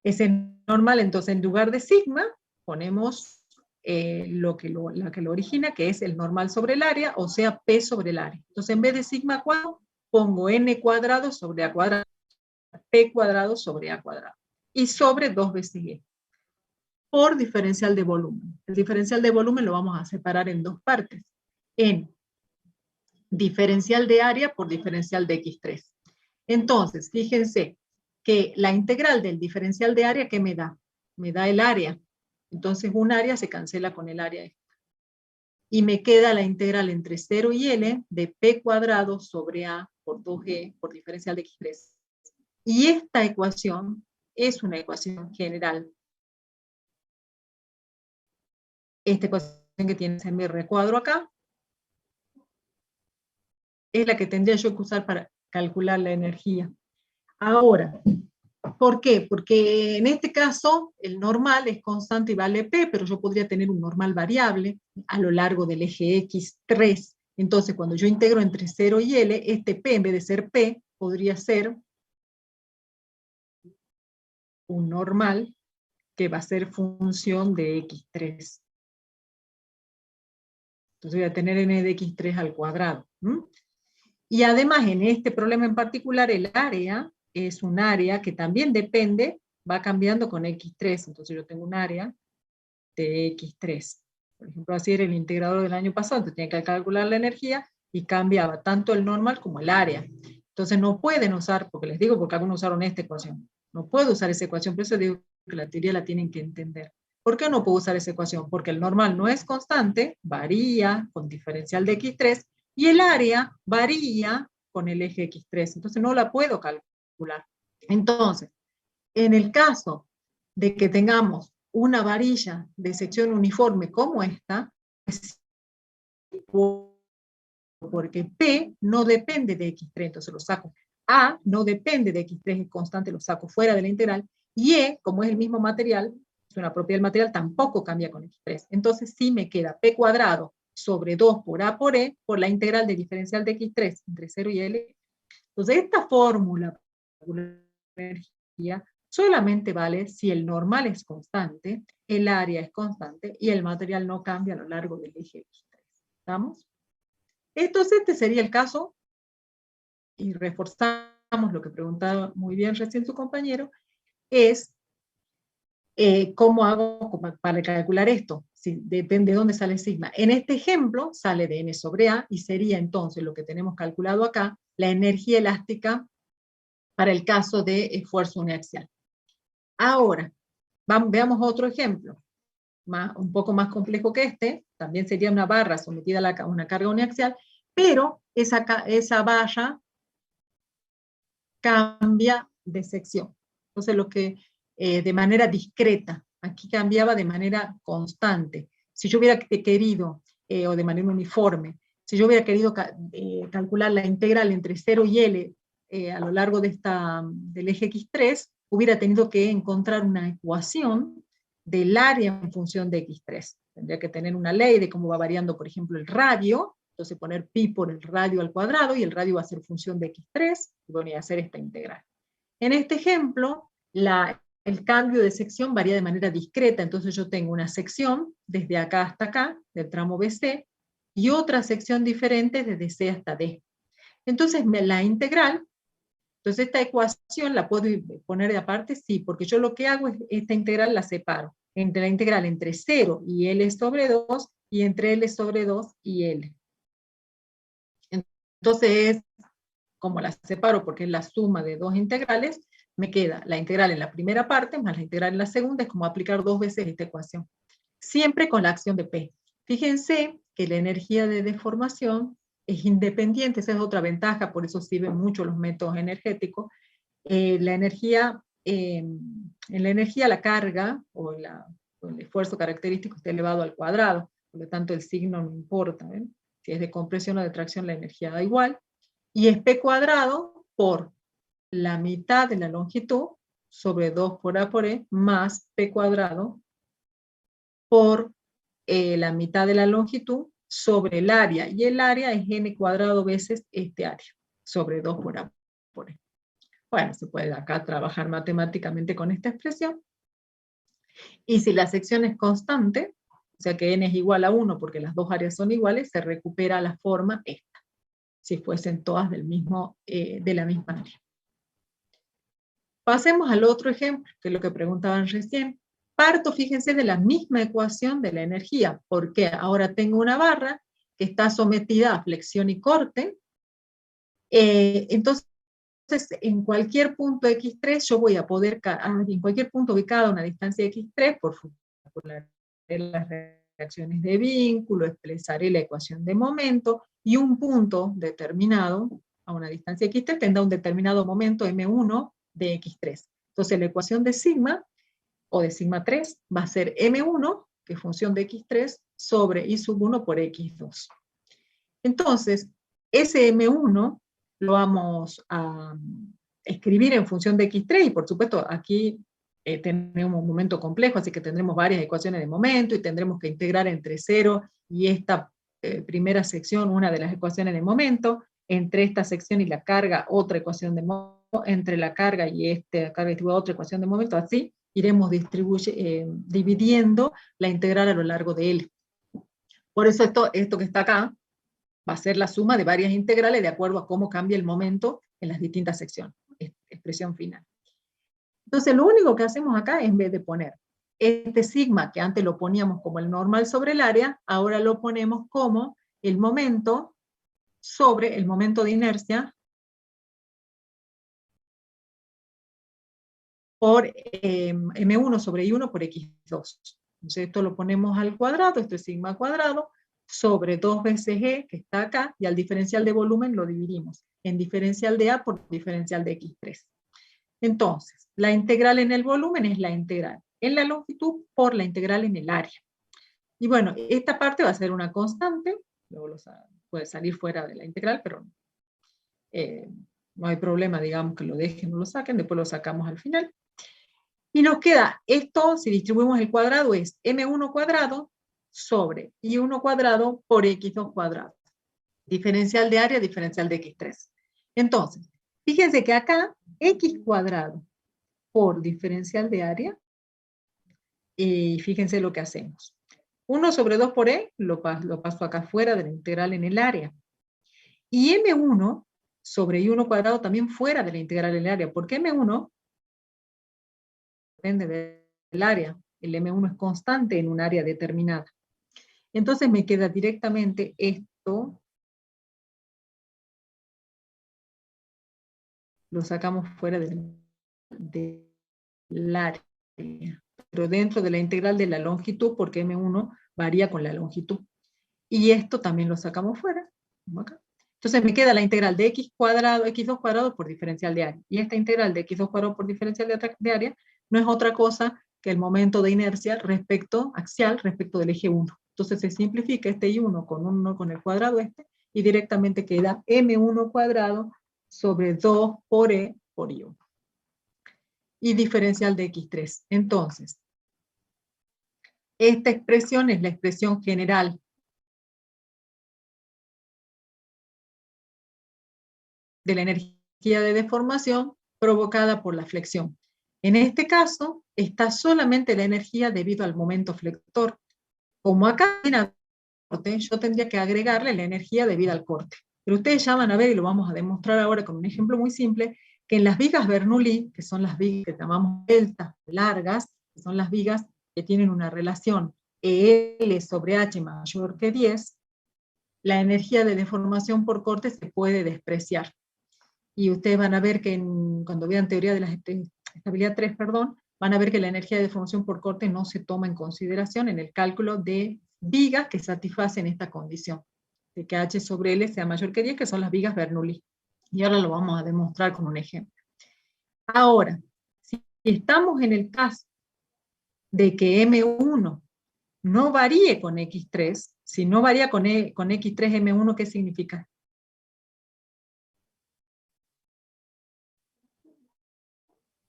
Ese normal, entonces, en lugar de sigma, ponemos lo que lo origina, que es el normal sobre el área, o sea, P sobre el área. Entonces, en vez de sigma cuadrado, pongo n cuadrado sobre a cuadrado, P cuadrado sobre a cuadrado, y sobre 2 veces E, por diferencial de volumen. El diferencial de volumen lo vamos a separar en dos partes, en diferencial de área por diferencial de X3. Entonces, fíjense que la integral del diferencial de área, ¿qué me da? Me da el área. Entonces, un área se cancela con el área esta. Y me queda la integral entre 0 y L de P cuadrado sobre A por 2G por diferencial de X3. Y esta ecuación es una ecuación general. Esta ecuación que tiene ese recuadro acá es la que tendría yo que usar para calcular la energía. Ahora, ¿por qué? Porque en este caso el normal es constante y vale P, pero yo podría tener un normal variable a lo largo del eje X3. Entonces, cuando yo integro entre 0 y L, este P, en vez de ser P, podría ser un normal que va a ser función de X3. Entonces voy a tener n de X3 al cuadrado. Y además, en este problema en particular, el área es un área que también depende, va cambiando con X3. Entonces yo tengo un área de X3. Por ejemplo, así era el integrador del año pasado, entonces tenía que calcular la energía y cambiaba tanto el normal como el área. Entonces no pueden usar, porque les digo, porque algunos usaron esta ecuación. No puedo usar esa ecuación, por eso digo que la teoría la tienen que entender. ¿Por qué no puedo usar esa ecuación? Porque el normal no es constante, varía con diferencial de X3, y el área varía con el eje X3, entonces no la puedo calcular. Entonces, en el caso de que tengamos una varilla de sección uniforme como esta, porque P no depende de X3, entonces lo saco. A no depende de X3, es constante, lo saco fuera de la integral, y E, como es el mismo material, es una propiedad del material, tampoco cambia con X3. Entonces sí me queda P cuadrado sobre 2 por A por E, por la integral de diferencial de X3 entre 0 y L. Entonces esta fórmula de energía solamente vale si el normal es constante, el área es constante y el material no cambia a lo largo del eje X3. ¿Estamos? Entonces este sería el caso, y reforzamos lo que preguntaba muy bien recién su compañero, es ¿cómo hago para calcular esto? Sí, depende de dónde sale sigma. En este ejemplo sale de n sobre a, y sería entonces lo que tenemos calculado acá, la energía elástica para el caso de esfuerzo uniaxial. Ahora, veamos otro ejemplo, un poco más complejo que este, también sería una barra sometida a una carga uniaxial, pero esa barra cambia de sección. Entonces, de manera discreta, aquí cambiaba de manera constante. Si yo hubiera querido, o de manera uniforme, si yo hubiera querido calcular la integral entre 0 y L a lo largo del eje X3, hubiera tenido que encontrar una ecuación del área en función de X3. Tendría que tener una ley de cómo va variando, por ejemplo, el radio, entonces poner pi por el radio al cuadrado, y el radio va a ser función de X3, y voy a hacer esta integral. En este ejemplo, el cambio de sección varía de manera discreta, entonces yo tengo una sección desde acá hasta acá, del tramo BC, y otra sección diferente desde C hasta D. Entonces la integral, entonces esta ecuación la puedo poner de aparte, sí, porque yo lo que hago es, esta integral la separo, entre la integral entre 0 y L sobre 2, y entre L sobre 2 y L. Entonces, como la separo porque es la suma de dos integrales, me queda la integral en la primera parte más la integral en la segunda, es como aplicar dos veces esta ecuación. Siempre con la acción de P. Fíjense que la energía de deformación es independiente, esa es otra ventaja, por eso sirven mucho los métodos energéticos. En la energía la carga, o el esfuerzo característico está elevado al cuadrado, por lo tanto el signo no importa, ¿ven? Si es de compresión o de tracción, la energía da igual. Y es P cuadrado por la mitad de la longitud sobre 2 por A por E más P cuadrado por la mitad de la longitud sobre el área. Y el área es N cuadrado veces este área, sobre 2 por A por E. Bueno, se puede acá trabajar matemáticamente con esta expresión. Y si la sección es constante, o sea que N es igual a 1 porque las dos áreas son iguales, se recupera la forma esta, si fuesen todas de la misma área. Pasemos al otro ejemplo, que es lo que preguntaban recién. Parto, fíjense, de la misma ecuación de la energía, porque ahora tengo una barra que está sometida a flexión y corte. Entonces, en cualquier punto X3 yo voy a poder, en cualquier punto ubicado a una distancia X3, por las reacciones de vínculo, expresaré la ecuación de momento, y un punto determinado a una distancia X3 tendrá un determinado momento M1 de X3. Entonces la ecuación de sigma, o de sigma 3, va a ser M1, que es función de X3, sobre I sub 1 por X2. Entonces, ese M1 lo vamos a escribir en función de X3, y por supuesto aquí tenemos un momento complejo, así que tendremos varias ecuaciones de momento, y tendremos que integrar entre 0 y esta primera sección una de las ecuaciones de momento, entre esta sección y la carga otra ecuación de momento, entre la carga y esta carga distribuida otra ecuación de momento, así iremos dividiendo la integral a lo largo de L. Por eso esto que está acá va a ser la suma de varias integrales de acuerdo a cómo cambia el momento en las distintas secciones, expresión final. Entonces lo único que hacemos acá, en vez de poner este sigma, que antes lo poníamos como el normal sobre el área, ahora lo ponemos como el momento sobre el momento de inercia por M1 sobre I1 por X2. Entonces esto lo ponemos al cuadrado, esto es sigma cuadrado, sobre 2 veces E, que está acá, y al diferencial de volumen lo dividimos en diferencial de A por diferencial de X3. Entonces, la integral en el volumen es la integral en la longitud por la integral en el área. Y bueno, esta parte va a ser una constante, luego puede salir fuera de la integral, pero no hay problema, digamos que lo dejen o lo saquen, después lo sacamos al final. Y nos queda esto, si distribuimos el cuadrado, es M1 cuadrado sobre I1 cuadrado por X2 cuadrado. Diferencial de área, diferencial de X3. Entonces, fíjense que acá, X cuadrado por diferencial de área, y fíjense lo que hacemos. 1 sobre 2 por E, lo paso acá fuera de la integral en el área. Y M1 sobre I1 cuadrado también fuera de la integral en el área, porque M1 depende del área. El M1 es constante en un área determinada. Entonces me queda directamente esto, lo sacamos fuera del área, pero dentro de la integral de la longitud, porque M1 varía con la longitud. Y esto también lo sacamos fuera, como acá. Entonces me queda la integral de X cuadrado, X2 cuadrado por diferencial de área. Y esta integral de X2 cuadrado por diferencial de área no es otra cosa que el momento de inercia axial respecto del eje 1. Entonces se simplifica este I1 con el cuadrado y directamente queda M1 cuadrado sobre 2 por E por I1. Y diferencial de X3. Entonces, esta expresión es la expresión general de la energía de deformación provocada por la flexión. En este caso, está solamente la energía debido al momento flector. Como acá en el corte, yo tendría que agregarle la energía debida al corte. Pero ustedes ya van a ver, y lo vamos a demostrar ahora con un ejemplo muy simple, que en las vigas Bernoulli, que son las vigas que llamamos deltas largas, que son las vigas que tienen una relación EL sobre H mayor que 10, la energía de deformación por corte se puede despreciar. Y ustedes van a ver que cuando vean teoría de la estabilidad 3, van a ver que la energía de deformación por corte no se toma en consideración en el cálculo de vigas que satisfacen esta condición, de que H sobre L sea mayor que 10, que son las vigas Bernoulli. Y ahora lo vamos a demostrar con un ejemplo. Ahora, si estamos en el caso de que M1 no varíe con X3, si no varía con X3 M1, ¿qué significa?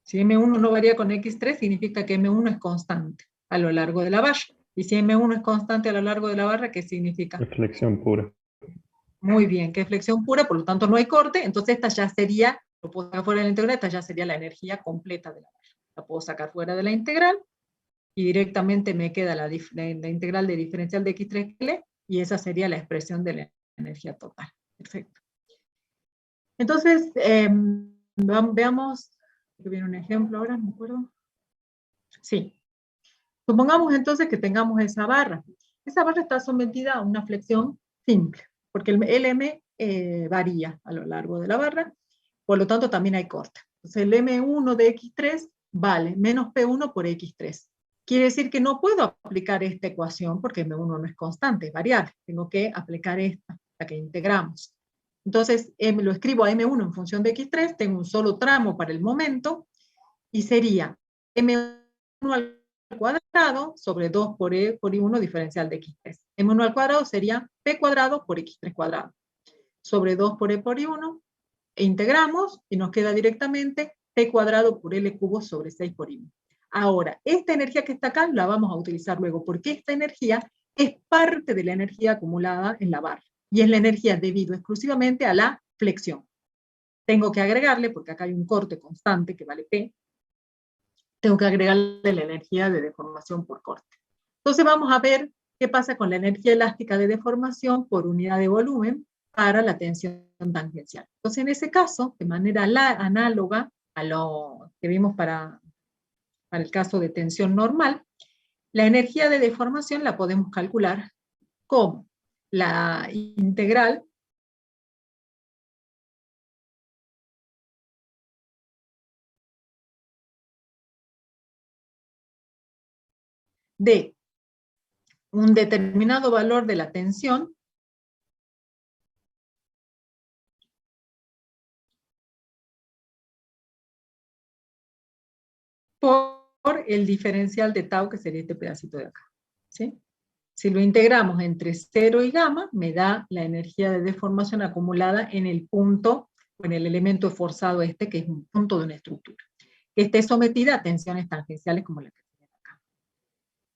Si M1 no varía con X3, significa que M1 es constante a lo largo de la barra. Y si M1 es constante a lo largo de la barra, ¿qué significa? Es flexión pura. Muy bien, que es flexión pura, por lo tanto no hay corte, entonces esta ya sería, lo puedo sacar fuera de la integral, esta ya sería la energía completa de la barra. La puedo sacar fuera de la integral, y directamente me queda la integral de diferencial de X3L, y esa sería la expresión de la energía total. Perfecto. Entonces, veamos, que viene un ejemplo ahora, ¿me acuerdo? Sí. Supongamos entonces que tengamos esa barra. Esa barra está sometida a una flexión simple, porque el LM varía a lo largo de la barra, por lo tanto también hay corte. Entonces el M1 de X3 vale menos P1 por X3. Quiere decir que no puedo aplicar esta ecuación porque M1 no es constante, es variable. Tengo que aplicar esta, la que integramos. Entonces lo escribo a M1 en función de X3, tengo un solo tramo para el momento, y sería M1 al cuadrado sobre 2 por E por I1 diferencial de X3. M1 al cuadrado sería P cuadrado por X3 cuadrado. Sobre 2 por E por I1, e integramos, y nos queda directamente P cuadrado por L cubo sobre 6 por I1. Ahora, esta energía que está acá la vamos a utilizar luego, porque esta energía es parte de la energía acumulada en la barra, y es la energía debido exclusivamente a la flexión. Tengo que agregarle, porque acá hay un corte constante que vale P, tengo que agregarle la energía de deformación por corte. Entonces vamos a ver qué pasa con la energía elástica de deformación por unidad de volumen para la tensión tangencial. Entonces en ese caso, de manera análoga a lo que vimos para el caso de tensión normal, la energía de deformación la podemos calcular como la integral de un determinado valor de la tensión por el diferencial de tau, que sería este pedacito de acá. ¿Sí? Si lo integramos entre 0 y gamma, me da la energía de deformación acumulada en el punto, o en el elemento forzado que es un punto de una estructura, que esté sometida a tensiones tangenciales como la que tienen acá.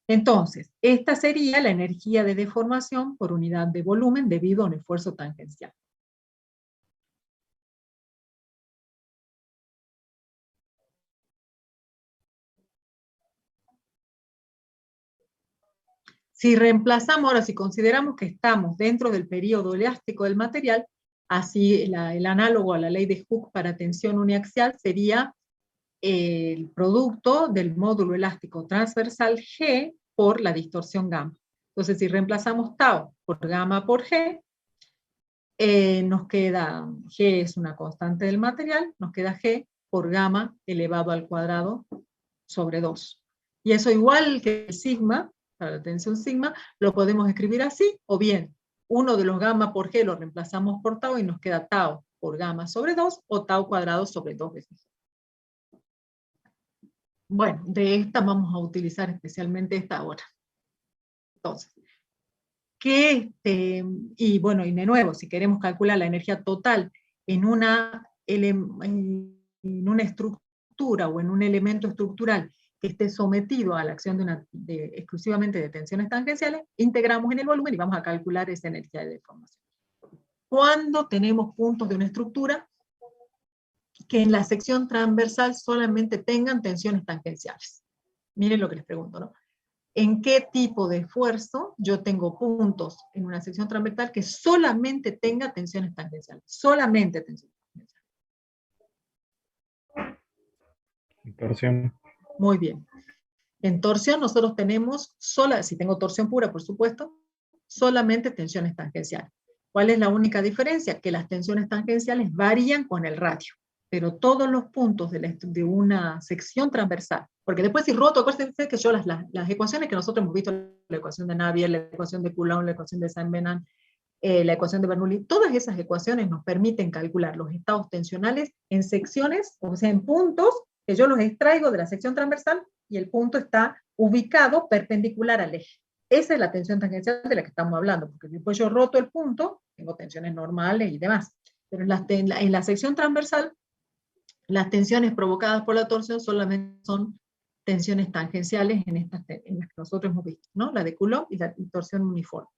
Entonces, esta sería la energía de deformación por unidad de volumen debido a un esfuerzo tangencial. Si reemplazamos, ahora si consideramos que estamos dentro del período elástico del material, así el análogo a la ley de Hooke para tensión uniaxial sería el producto del módulo elástico transversal G por la distorsión gamma. Entonces si reemplazamos tau por gamma por G, nos queda, G es una constante del material, nos queda G por gamma elevado al cuadrado sobre 2. Y eso igual que el sigma, para la tensión sigma, lo podemos escribir así, o bien, uno de los gamma por G lo reemplazamos por tau y nos queda tau por gamma sobre 2, o tau cuadrado sobre 2 veces. Bueno, de esta vamos a utilizar especialmente esta ahora. Entonces, y bueno, y de nuevo, si queremos calcular la energía total en una estructura o en un elemento estructural que esté sometido a la acción exclusivamente de tensiones tangenciales, integramos en el volumen y vamos a calcular esa energía de deformación. Cuando tenemos puntos de una estructura que en la sección transversal solamente tengan tensiones tangenciales. Miren lo que les pregunto, ¿no? ¿En qué tipo de esfuerzo yo tengo puntos en una sección transversal que solamente tenga tensiones tangenciales? Solamente tensiones tangenciales. Torsión. Muy bien. En torsión nosotros tenemos, si tengo torsión pura, por supuesto, solamente tensiones tangenciales. ¿Cuál es la única diferencia? Que las tensiones tangenciales varían con el radio, pero todos los puntos de una sección transversal, porque después si roto, acuérdense que yo las ecuaciones que nosotros hemos visto, la ecuación de Navier, la ecuación de Coulomb, la ecuación de Saint-Venant, la ecuación de Bernoulli, todas esas ecuaciones nos permiten calcular los estados tensionales en secciones, o sea, en puntos, que yo los extraigo de la sección transversal, y el punto está ubicado perpendicular al eje. Esa es la tensión tangencial de la que estamos hablando, porque después yo roto el punto, tengo tensiones normales y demás. Pero en la sección transversal, las tensiones provocadas por la torsión solamente son tensiones tangenciales en las que nosotros hemos visto, ¿no? La de Coulomb y la torsión uniforme.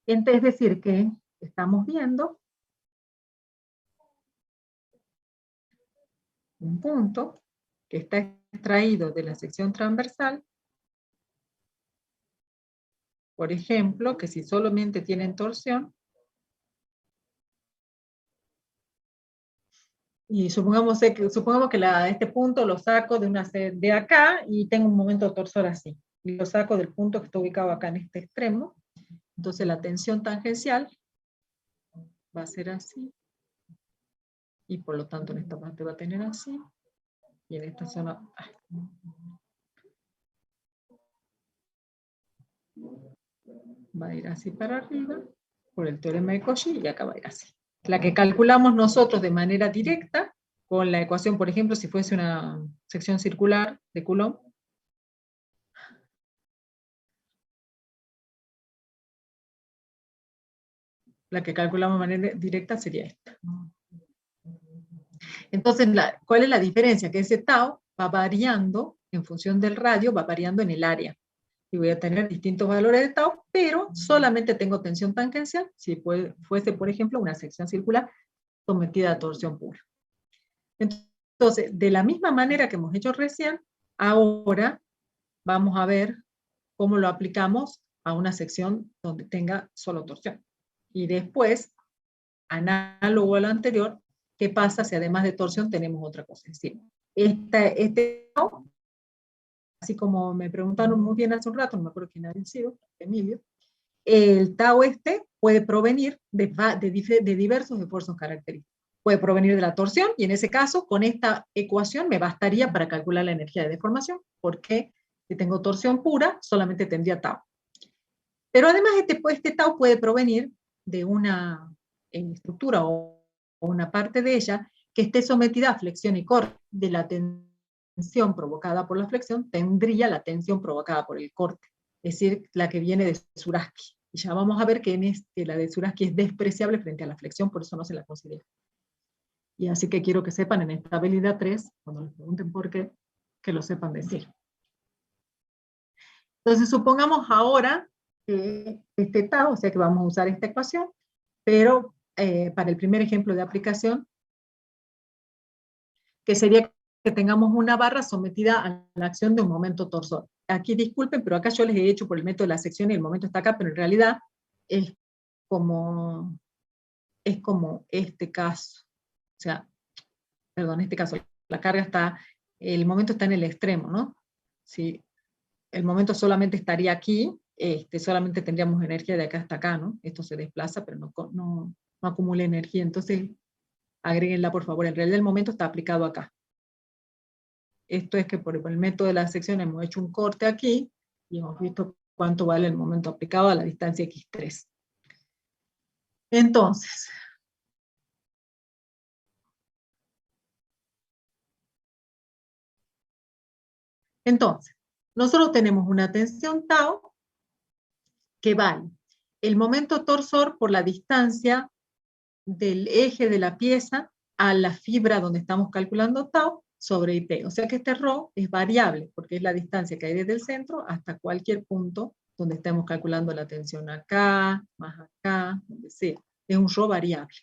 Es decir, que estamos viendo un punto que está extraído de la sección transversal, por ejemplo, que si solamente tienen torsión, y supongamos que este punto lo saco de acá y tengo un momento torsor así, y lo saco del punto que está ubicado acá en este extremo, entonces la tensión tangencial va a ser así, y por lo tanto en esta parte va a tener así, y en esta zona va a ir así para arriba, por el teorema de Cauchy, y acá va a ir así. La que calculamos nosotros de manera directa, con la ecuación, por ejemplo, si fuese una sección circular de Coulomb, la que calculamos de manera directa sería esta. Entonces, ¿cuál es la diferencia? Que ese tau va variando en función del radio, va variando en el área. Y voy a tener distintos valores de tau, pero solamente tengo tensión tangencial si fuese, por ejemplo, una sección circular sometida a torsión pura. Entonces, de la misma manera que hemos hecho recién, ahora vamos a ver cómo lo aplicamos a una sección donde tenga solo torsión. Y después, análogo a lo anterior, ¿qué pasa si además de torsión tenemos otra cosa encima? Así como me preguntaron muy bien hace un rato, no me acuerdo quién había sido, Emilio, el tau puede provenir de diversos esfuerzos característicos. Puede provenir de la torsión, y en ese caso, con esta ecuación me bastaría para calcular la energía de deformación, porque si tengo torsión pura, solamente tendría tau. Pero además este tau puede provenir de una estructura o una parte de ella que esté sometida a flexión y corte. De la tensión provocada por la flexión, tendría la tensión provocada por el corte, es decir, la que viene de Zurasky. Y ya vamos a ver que la de Zurasky es despreciable frente a la flexión, por eso no se la considera. Y así que quiero que sepan en esta habilidad 3, cuando les pregunten por qué, que lo sepan decir. Entonces supongamos ahora que este tau, o sea que vamos a usar esta ecuación, pero para el primer ejemplo de aplicación, que sería que tengamos una barra sometida a la acción de un momento torsor. Aquí disculpen, pero acá yo les he hecho por el método de la sección y el momento está acá, pero en realidad es como este caso. O sea, perdón, este caso, la carga está, el momento está en el extremo, ¿no? Si el momento solamente estaría aquí, solamente tendríamos energía de acá hasta acá, ¿no? Esto se desplaza, pero no acumula energía, entonces agréguenla por favor. En realidad el momento está aplicado acá. Esto es que por el método de la sección hemos hecho un corte aquí, y hemos visto cuánto vale el momento aplicado a la distancia x3. Entonces, Entonces, nosotros tenemos una tensión tau que vale el momento torsor por la distancia del eje de la pieza a la fibra donde estamos calculando tau sobre IP. O sea que este ρ es variable, porque es la distancia que hay desde el centro hasta cualquier punto donde estemos calculando la tensión acá, más acá, donde sea. Es un ρ variable.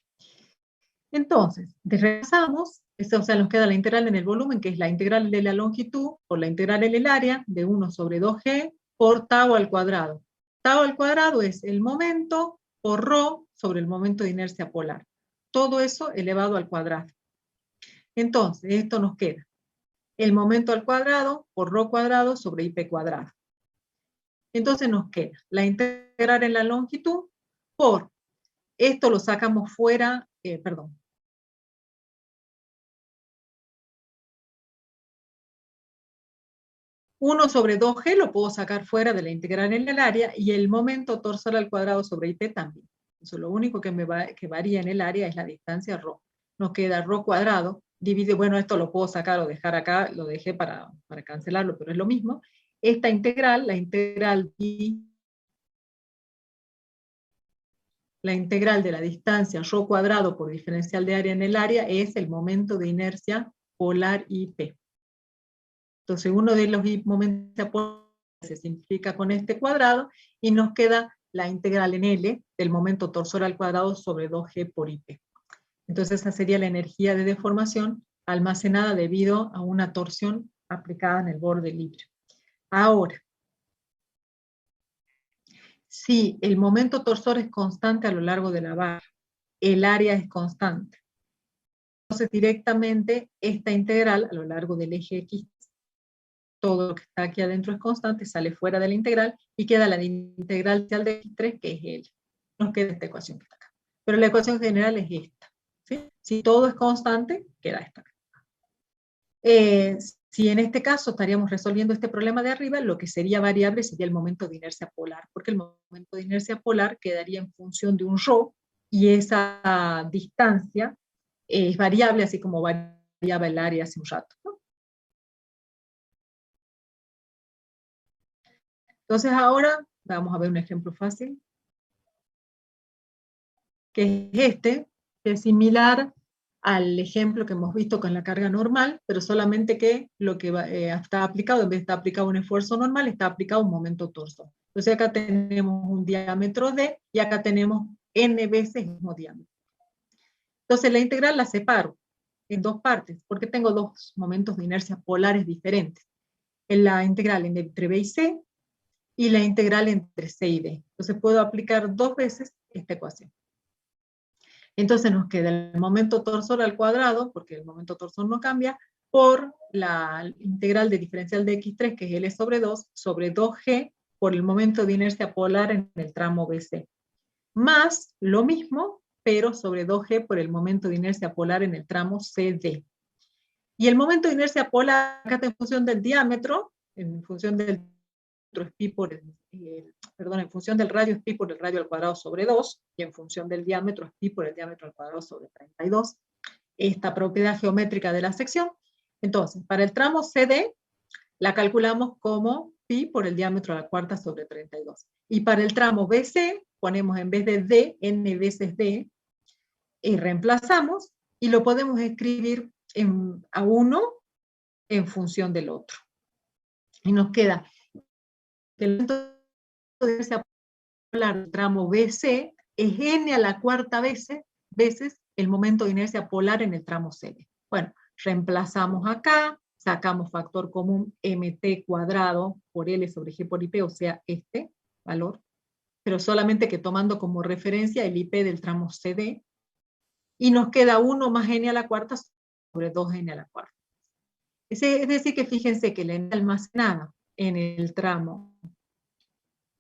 Entonces, regresamos, o sea, nos queda la integral en el volumen, que es la integral de la longitud por la integral en el área de 1 sobre 2G por tau al cuadrado. Tau al cuadrado es el momento por ρ sobre el momento de inercia polar. Todo eso elevado al cuadrado. Entonces, esto nos queda el momento al cuadrado por ρ cuadrado sobre IP cuadrado. Entonces nos queda la integral en la longitud por, esto lo sacamos fuera, perdón. Uno sobre 2G lo puedo sacar fuera de la integral en el área y el momento torsor al cuadrado sobre IP también. Eso, lo único que varía en el área es la distancia ρ. Nos queda ρ cuadrado, divide, bueno, esto lo puedo sacar o dejar acá, lo dejé para cancelarlo, pero es lo mismo. Esta integral, la integral de la distancia ρ cuadrado por diferencial de área en el área es el momento de inercia polar IP. Entonces uno de los momentos se simplifica con este cuadrado y nos queda la integral en L del momento torsor al cuadrado sobre 2G por IP. Entonces esa sería la energía de deformación almacenada debido a una torsión aplicada en el borde libre. Ahora, si el momento torsor es constante a lo largo de la barra, el área es constante. Entonces directamente esta integral a lo largo del eje X, todo lo que está aquí adentro es constante, sale fuera de la integral y queda la integral de X3 que es L. Nos queda esta ecuación que está acá. Pero la ecuación general es esta. ¿Sí? Si todo es constante, queda esta. Si en este caso estaríamos resolviendo este problema de arriba, lo que sería variable sería el momento de inercia polar, porque el momento de inercia polar quedaría en función de un ρ, y esa distancia es variable, así como variaba el área hace un rato, ¿no? Entonces ahora vamos a ver un ejemplo fácil, que es este, que es similar al ejemplo que hemos visto con la carga normal, pero solamente que lo que está aplicado, en vez de estar aplicado un esfuerzo normal, está aplicado un momento torsor. Entonces acá tenemos un diámetro D, y acá tenemos n veces el mismo diámetro. Entonces la integral la separo en dos partes, porque tengo dos momentos de inercia polares diferentes. En la integral entre B y C, y la integral entre C y D. Entonces puedo aplicar dos veces esta ecuación. Entonces nos queda el momento torsor al cuadrado, porque el momento torsor no cambia, por la integral de diferencial de X3, que es L sobre 2, sobre 2G, por el momento de inercia polar en el tramo BC. Más lo mismo, pero sobre 2G por el momento de inercia polar en el tramo CD. Y el momento de inercia polar, acá está en función del diámetro, en función del es pi por en función del radio es pi por el radio al cuadrado sobre 2, y en función del diámetro es pi por el diámetro al cuadrado sobre 32, esta propiedad geométrica de la sección. Entonces, para el tramo CD, la calculamos como pi por el diámetro a la cuarta sobre 32. Y para el tramo BC, ponemos en vez de D, n veces D, y reemplazamos, y lo podemos escribir a 1 en función del otro. Y nos queda el momento de inercia polar del tramo BC es n a la cuarta veces el momento de inercia polar en el tramo CD. Bueno, reemplazamos acá, sacamos factor común mt cuadrado por L sobre G por IP, o sea, este valor, pero solamente que tomando como referencia el IP del tramo CD, y nos queda 1 más n a la cuarta sobre 2n a la cuarta. Es decir, que fíjense que la energía almacenada en el tramo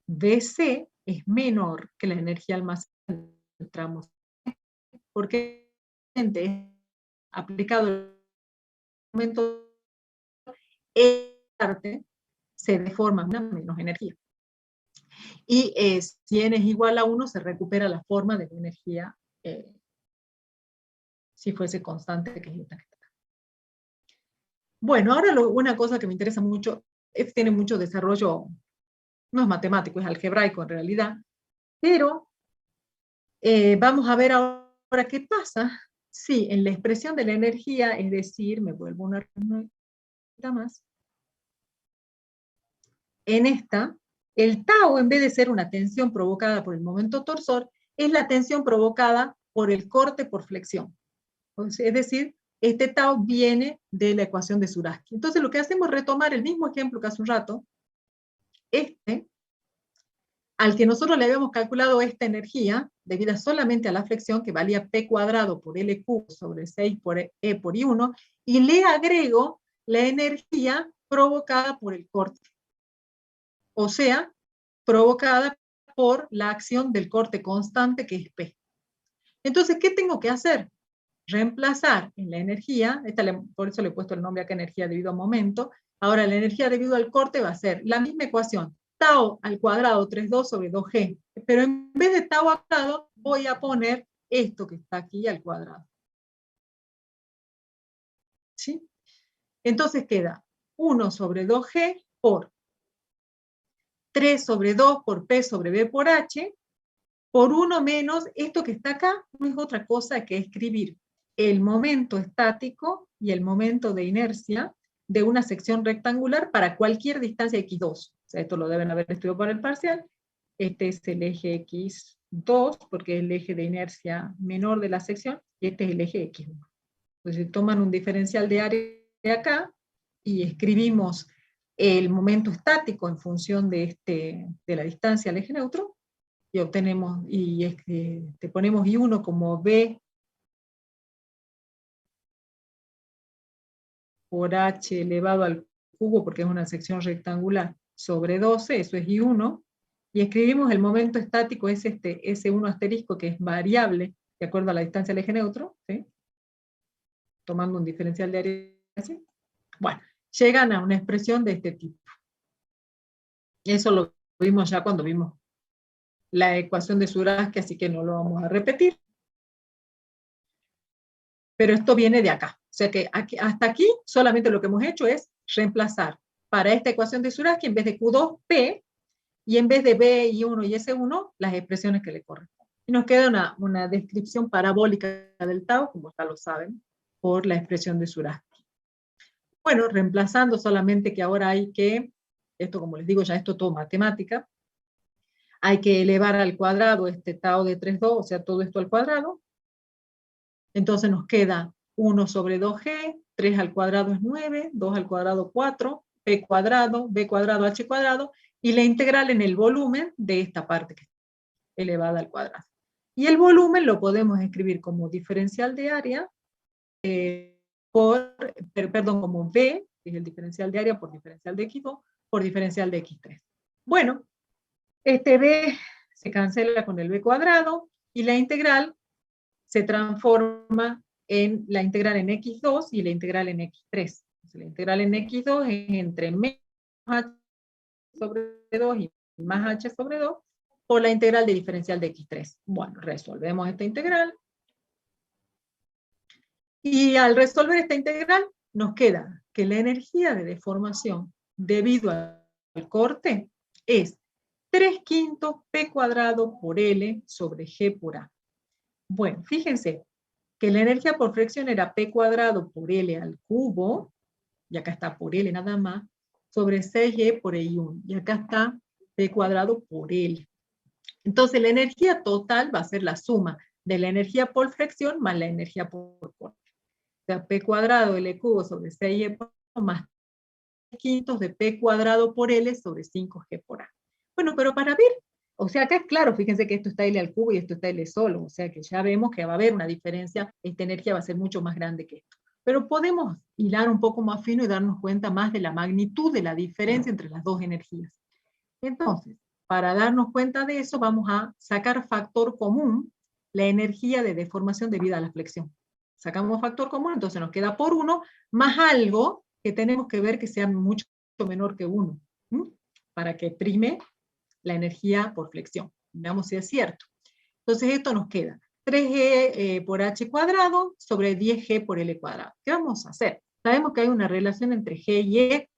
BC es menor que la energía almacenada en el tramo C, porque aplicado el momento parte se deforma una menos energía. Y si n es igual a 1, se recupera la forma de la energía si fuese constante, que es esta que está acá. Bueno, ahora una cosa que me interesa mucho tiene mucho desarrollo, no es matemático, es algebraico en realidad, pero vamos a ver ahora qué pasa si en la expresión de la energía, es decir, me vuelvo una más, en esta, el tau, en vez de ser una tensión provocada por el momento torsor, es la tensión provocada por el corte por flexión. Es decir, este tau viene de la ecuación de Zuraski. Entonces lo que hacemos es retomar el mismo ejemplo que hace un rato, al que nosotros le habíamos calculado esta energía, debida solamente a la flexión, que valía P cuadrado por L cubo sobre 6 por E por I1, y le agrego la energía provocada por el corte. O sea, provocada por la acción del corte constante, que es P. Entonces, ¿qué tengo que hacer? Reemplazar en la energía, por eso le he puesto el nombre acá, energía debido a momento. Ahora la energía debido al corte va a ser la misma ecuación, tau al cuadrado 3,2 sobre 2G, pero en vez de tau al cuadrado voy a poner esto que está aquí al cuadrado. ¿Sí? Entonces queda 1 sobre 2G por 3 sobre 2 por P sobre B por H, por 1 menos esto que está acá, no es otra cosa que escribir el momento estático y el momento de inercia de una sección rectangular para cualquier distancia x2. O sea, esto lo deben haber estudiado para el parcial. Este es el eje x2, porque es el eje de inercia menor de la sección, y este es el eje x1. Entonces toman un diferencial de área de acá, y escribimos el momento estático en función de la distancia al eje neutro, y obtenemos, te ponemos I1 como B por H elevado al cubo, porque es una sección rectangular, sobre 12, eso es I1, y escribimos el momento estático, es S1 asterisco, que es variable, de acuerdo a la distancia al eje neutro, ¿sí? Tomando un diferencial de área así. Bueno, llegan a una expresión de este tipo. Eso lo vimos ya cuando vimos la ecuación de Zuraski, así que no lo vamos a repetir. Pero esto viene de acá. O sea que hasta aquí solamente lo que hemos hecho es reemplazar para esta ecuación de Zuraski, en vez de Q2, P, y en vez de B, I1 y S1, las expresiones que le corresponden. Y nos queda una descripción parabólica del tau, como ya lo saben, por la expresión de Zuraski. Bueno, reemplazando solamente que ahora hay que, esto como les digo, ya esto todo matemática, hay que elevar al cuadrado este tau de 3,2, o sea, todo esto al cuadrado. Entonces nos queda 1 sobre 2G, 3 al cuadrado es 9, 2 al cuadrado 4, P cuadrado, B cuadrado, H cuadrado, y la integral en el volumen de esta parte que está elevada al cuadrado. Y el volumen lo podemos escribir como diferencial de área, como B, que es el diferencial de área por diferencial de X2, por diferencial de X3. Bueno, este B se cancela con el B cuadrado, y la integral se transforma en la integral en x2 y la integral en x3. Entonces, la integral en x2 es entre menos h sobre 2 y más h sobre 2 por la integral de diferencial de x3. Bueno, resolvemos esta integral. Y al resolver esta integral, nos queda que la energía de deformación debido al corte es 3/5 P cuadrado por L sobre G por A. Bueno, fíjense que la energía por fricción era P cuadrado por L al cubo, y acá está por L nada más, sobre 6E por I1, y acá está P cuadrado por L. Entonces la energía total va a ser la suma de la energía por fricción más la energía por corte. O sea, P cuadrado L cubo sobre 6E por más 3/5 de P cuadrado por L sobre 5G por A. Bueno, pero para ver, o sea, acá es claro, fíjense que esto está L al cubo y esto está L solo, o sea que ya vemos que va a haber una diferencia, esta energía va a ser mucho más grande que esto. Pero podemos hilar un poco más fino y darnos cuenta más de la magnitud de la diferencia entre las dos energías. Entonces, para darnos cuenta de eso, vamos a sacar factor común la energía de deformación debida a la flexión. Sacamos factor común, entonces nos queda por 1, más algo que tenemos que ver que sea mucho menor que 1, para que prime la energía por flexión. Veamos si es cierto. Entonces esto nos queda 3G por H cuadrado sobre 10G por L cuadrado. ¿Qué vamos a hacer? Sabemos que hay una relación entre G y E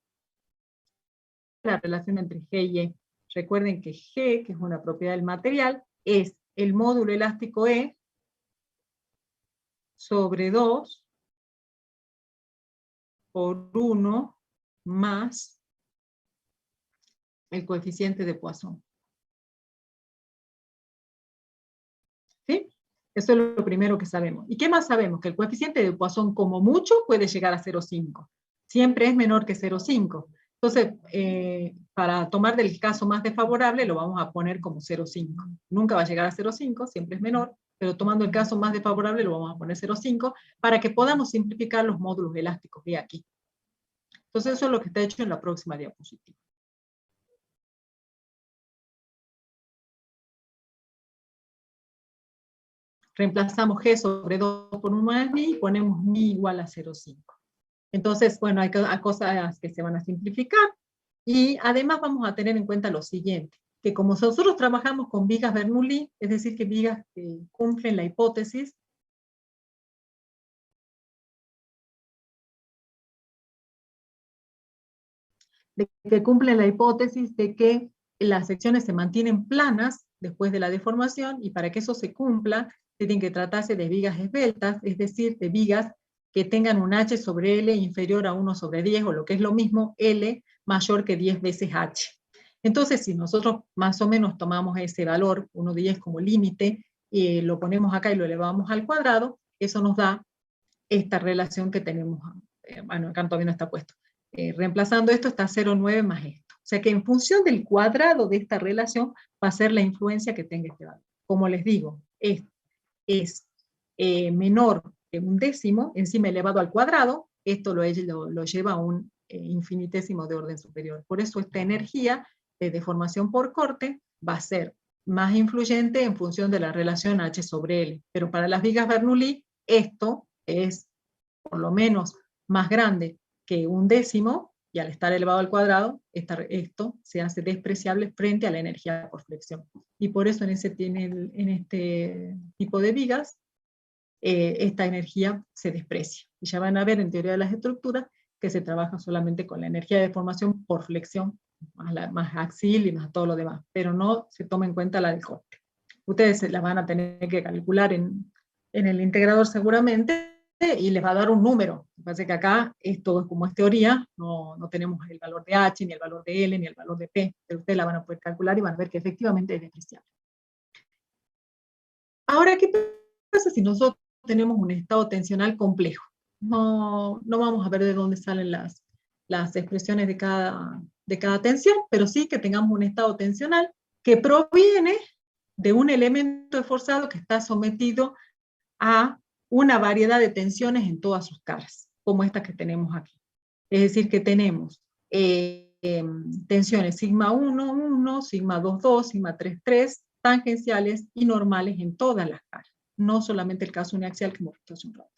la relación entre G y E. Recuerden que G, que es una propiedad del material, es el módulo elástico E sobre 2 por 1 más el coeficiente de Poisson. ¿Sí? Eso es lo primero que sabemos. ¿Y qué más sabemos? Que el coeficiente de Poisson, como mucho, puede llegar a 0,5. Siempre es menor que 0,5. Entonces, para tomar del caso más desfavorable, lo vamos a poner como 0,5. Nunca va a llegar a 0,5, siempre es menor, pero tomando el caso más desfavorable, lo vamos a poner 0,5, para que podamos simplificar los módulos elásticos de aquí. Entonces, eso es lo que está hecho en la próxima diapositiva. Reemplazamos G sobre 2 por 1 más mi y ponemos mi igual a 0,5. Entonces, bueno, hay cosas que se van a simplificar. Y además vamos a tener en cuenta lo siguiente, que como nosotros trabajamos con vigas Bernoulli, es decir, que vigas que cumplen la hipótesis, de que las secciones se mantienen planas después de la deformación, y para que eso se cumpla, tienen que tratarse de vigas esbeltas, es decir, de vigas que tengan un H sobre L inferior a 1 sobre 10, o lo que es lo mismo, L mayor que 10 veces H. Entonces, si nosotros más o menos tomamos ese valor, 1,10 como límite, y lo ponemos acá y lo elevamos al cuadrado, eso nos da esta relación que tenemos. Bueno, acá todavía no está puesto. Reemplazando esto está 0,9 más esto. O sea que en función del cuadrado de esta relación va a ser la influencia que tenga este valor. Como les digo, es menor que 1/10, encima elevado al cuadrado, esto lo lleva a un infinitésimo de orden superior. Por eso esta energía de deformación por corte va a ser más influyente en función de la relación H sobre L. Pero para las vigas Bernoulli, esto es por lo menos más grande que 1/10, y al estar elevado al cuadrado, esto se hace despreciable frente a la energía por flexión. Y por eso en este tipo de vigas, esta energía se desprecia. Y ya van a ver en teoría de las estructuras que se trabaja solamente con la energía de deformación por flexión, más axil y más todo lo demás, pero no se toma en cuenta la del corte. Ustedes la van a tener que calcular en el integrador seguramente, y les va a dar un número. Me parece que acá todo es como es teoría, no tenemos el valor de H, ni el valor de L, ni el valor de P, pero ustedes la van a poder calcular y van a ver que efectivamente es despreciable. Ahora, ¿qué pasa si nosotros tenemos un estado tensional complejo? No vamos a ver de dónde salen las expresiones de cada tensión, pero sí que tengamos un estado tensional que proviene de un elemento esforzado que está sometido a una variedad de tensiones en todas sus caras, como estas que tenemos aquí. Es decir, que tenemos tensiones sigma 1, 1, sigma 2, 2, sigma 3, 3, tangenciales y normales en todas las caras, no solamente el caso uniaxial que hemos visto hace un rato.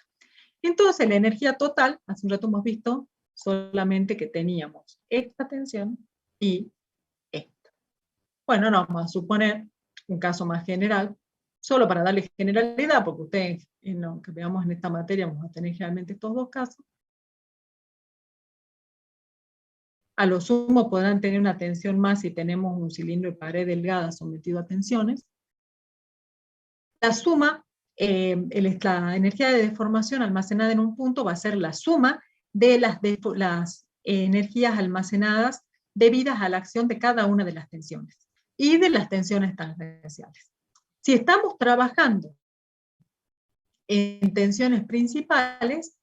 Entonces, la energía total, hace un rato hemos visto solamente que teníamos esta tensión y esta. Bueno, no, vamos a suponer un caso más general, solo para darle generalidad, porque ustedes, en lo que veamos en esta materia, vamos a tener generalmente estos dos casos. A lo sumo podrán tener una tensión más si tenemos un cilindro de pared delgada sometido a tensiones. La suma, la energía de deformación almacenada en un punto va a ser la suma de las energías almacenadas debidas a la acción de cada una de las tensiones y de las tensiones tangenciales. Si estamos trabajando en tensiones principales,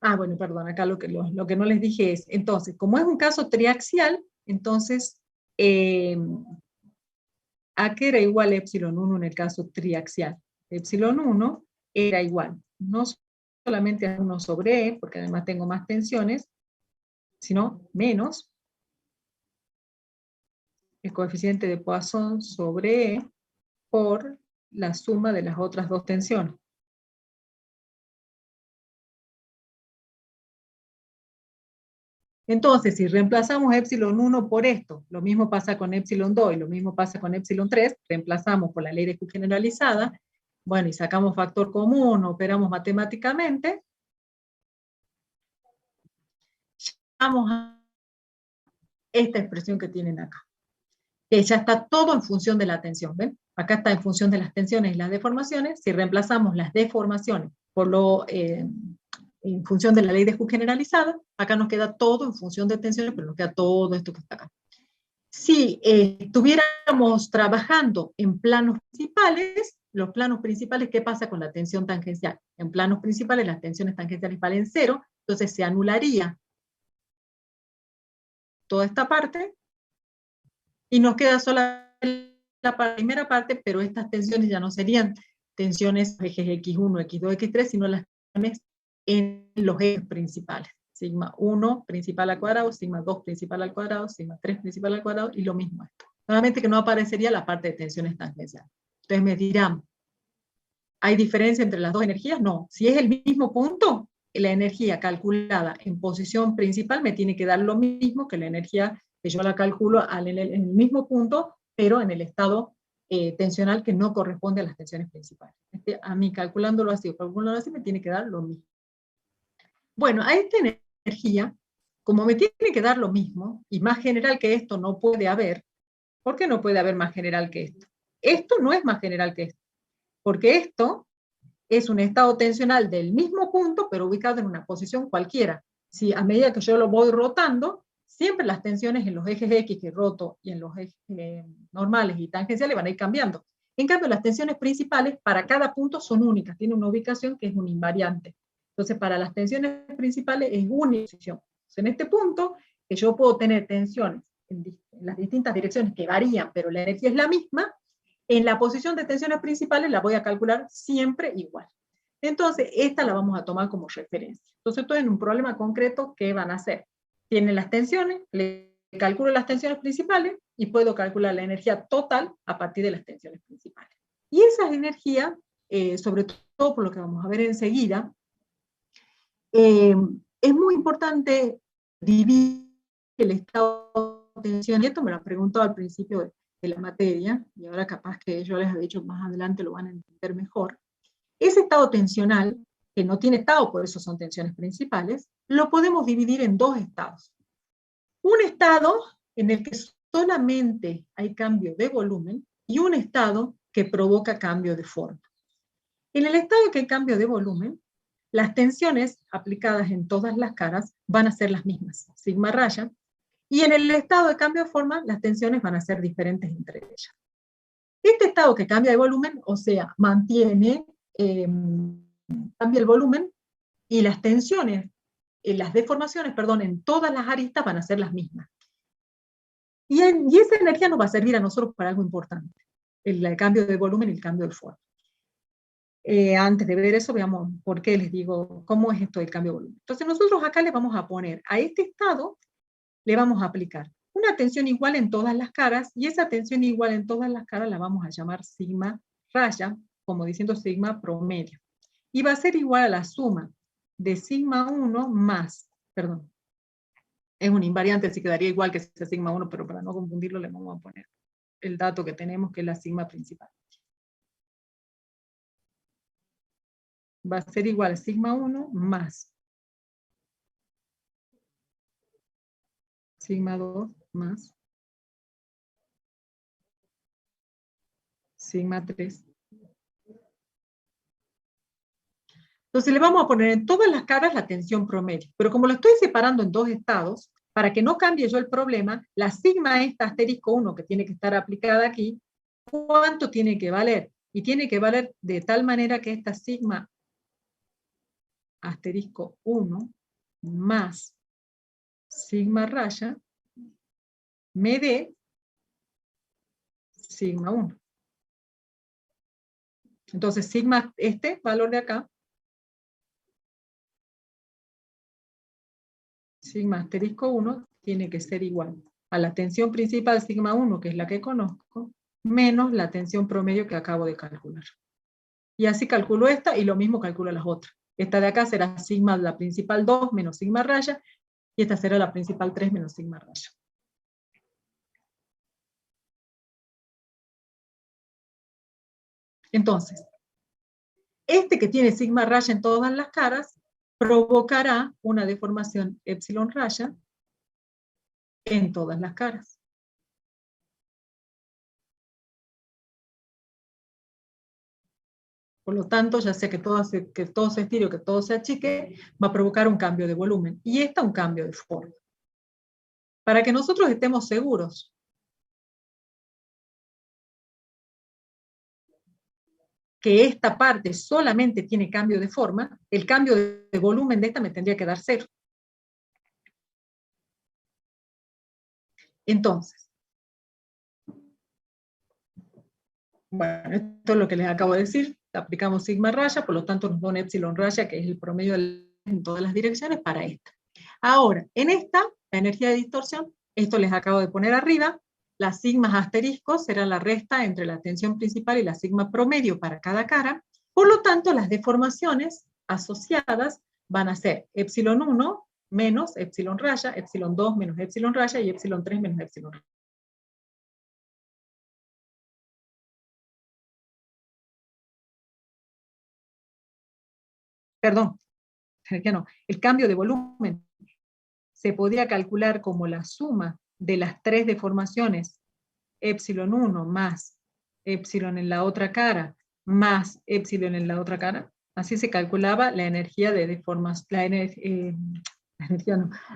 bueno, perdón, acá lo que no les dije es, entonces, como es un caso triaxial, entonces, A que era igual a epsilon 1 en el caso triaxial. Epsilon 1 era igual, no solamente a 1 sobre E, porque además tengo más tensiones, sino menos el coeficiente de Poisson sobre E por la suma de las otras dos tensiones. Entonces, si reemplazamos epsilon 1 por esto, lo mismo pasa con epsilon 2 y lo mismo pasa con epsilon 3, reemplazamos por la ley de Q generalizada, bueno, y sacamos factor común, operamos matemáticamente, a esta expresión que tienen acá, que ya está todo en función de la tensión, ¿ven? Acá está en función de las tensiones y las deformaciones. Si reemplazamos las deformaciones por en función de la ley de Hooke generalizada, acá nos queda todo en función de tensiones, pero nos queda todo esto que está acá. Si estuviéramos trabajando en planos principales, los planos principales, ¿qué pasa con la tensión tangencial? En planos principales las tensiones tangenciales valen 0, entonces se anularía toda esta parte, y nos queda solamente la primera parte, pero estas tensiones ya no serían tensiones ejes X1, X2, X3, sino las tensiones en los ejes principales. Sigma 1 principal al cuadrado, sigma 2 principal al cuadrado, sigma 3 principal al cuadrado, y lo mismo esto. Solamente que no aparecería la parte de tensiones tangenciales. Entonces me dirán, ¿hay diferencia entre las dos energías? No. Si es el mismo punto, la energía calculada en posición principal me tiene que dar lo mismo que la energía que yo la calculo en el mismo punto, pero en el estado tensional que no corresponde a las tensiones principales. A mí, calculándolo así o calculándolo así, me tiene que dar lo mismo. Bueno, a esta energía, como me tiene que dar lo mismo, y más general que esto no puede haber, ¿por qué no puede haber más general que esto? Esto no es más general que esto, porque esto es un estado tensional del mismo punto, pero ubicado en una posición cualquiera. Si a medida que yo lo voy rotando, siempre las tensiones en los ejes X que roto y en los ejes normales y tangenciales van a ir cambiando. En cambio, las tensiones principales para cada punto son únicas, tienen una ubicación que es un invariante. Entonces, para las tensiones principales es única posición. Entonces, en este punto, que yo puedo tener tensiones en las distintas direcciones que varían, pero la energía es la misma, en la posición de tensiones principales la voy a calcular siempre igual. Entonces, esta la vamos a tomar como referencia. Entonces, estoy en un problema concreto, ¿qué van a hacer? Tienen las tensiones, le calculo las tensiones principales y puedo calcular la energía total a partir de las tensiones principales. Y esa energía, sobre todo por lo que vamos a ver enseguida, es muy importante dividir el estado de tensión, y esto me lo han preguntado al principio de la materia, y ahora capaz que yo les he dicho más adelante lo van a entender mejor. Ese estado tensional, que no tiene estado, por eso son tensiones principales, lo podemos dividir en dos estados. Un estado en el que solamente hay cambio de volumen, y un estado que provoca cambio de forma. En el estado en que hay cambio de volumen, las tensiones aplicadas en todas las caras van a ser las mismas, sigma raya, y en el estado de cambio de forma, las tensiones van a ser diferentes entre ellas. Este estado que cambia de volumen, o sea, mantiene, cambia el volumen, y las tensiones, las deformaciones, perdón, en todas las aristas van a ser las mismas. Y esa energía nos va a servir a nosotros para algo importante, el cambio de volumen y el cambio de forma. Antes de ver eso, veamos por qué les digo, cómo es esto del cambio de volumen. Entonces nosotros acá le vamos a poner, a este estado, le vamos a aplicar una tensión igual en todas las caras, y esa tensión igual en todas las caras la vamos a llamar sigma raya, como diciendo sigma promedio. Y va a ser igual a la suma de sigma 1 más, perdón, es un invariante, así quedaría igual que ese sigma 1, pero para no confundirlo le vamos a poner el dato que tenemos, que es la sigma principal. Va a ser igual a sigma 1 más sigma 2 más sigma 3. Entonces le vamos a poner en todas las caras la tensión promedio, pero como lo estoy separando en dos estados, para que no cambie yo el problema, la sigma esta asterisco 1 que tiene que estar aplicada aquí, ¿cuánto tiene que valer? Y tiene que valer de tal manera que esta sigma asterisco 1 más sigma raya me dé sigma 1. Entonces sigma, este valor de acá, sigma asterisco 1, tiene que ser igual a la tensión principal sigma 1, que es la que conozco, menos la tensión promedio que acabo de calcular. Y así calculo esta, y lo mismo calculo las otras. Esta de acá será sigma la principal 2 menos sigma raya, y esta será la principal 3 menos sigma raya. Entonces, este que tiene sigma raya en todas las caras, provocará una deformación epsilon raya, en todas las caras. Por lo tanto, ya sea que todo se estire o que todo se achique, va a provocar un cambio de volumen. Y esta un cambio de forma. Para que nosotros estemos seguros que esta parte solamente tiene cambio de forma, el cambio de volumen de esta me tendría que dar 0. Entonces, bueno, esto es lo que les acabo de decir. Aplicamos sigma raya, por lo tanto nos da un epsilon raya, que es el promedio en todas las direcciones para esta. Ahora, en esta, la energía de distorsión, esto les acabo de poner arriba, las sigmas asteriscos será la resta entre la tensión principal y la sigma promedio para cada cara. Por lo tanto, las deformaciones asociadas van a ser epsilon 1 menos epsilon raya, epsilon 2 menos epsilon raya y epsilon 3 menos epsilon raya. Perdón, ya no. El cambio de volumen se podría calcular como la suma de las 3 deformaciones, epsilon 1 más epsilon en la otra cara, más epsilon en la otra cara. Así se calculaba la energía de deformación,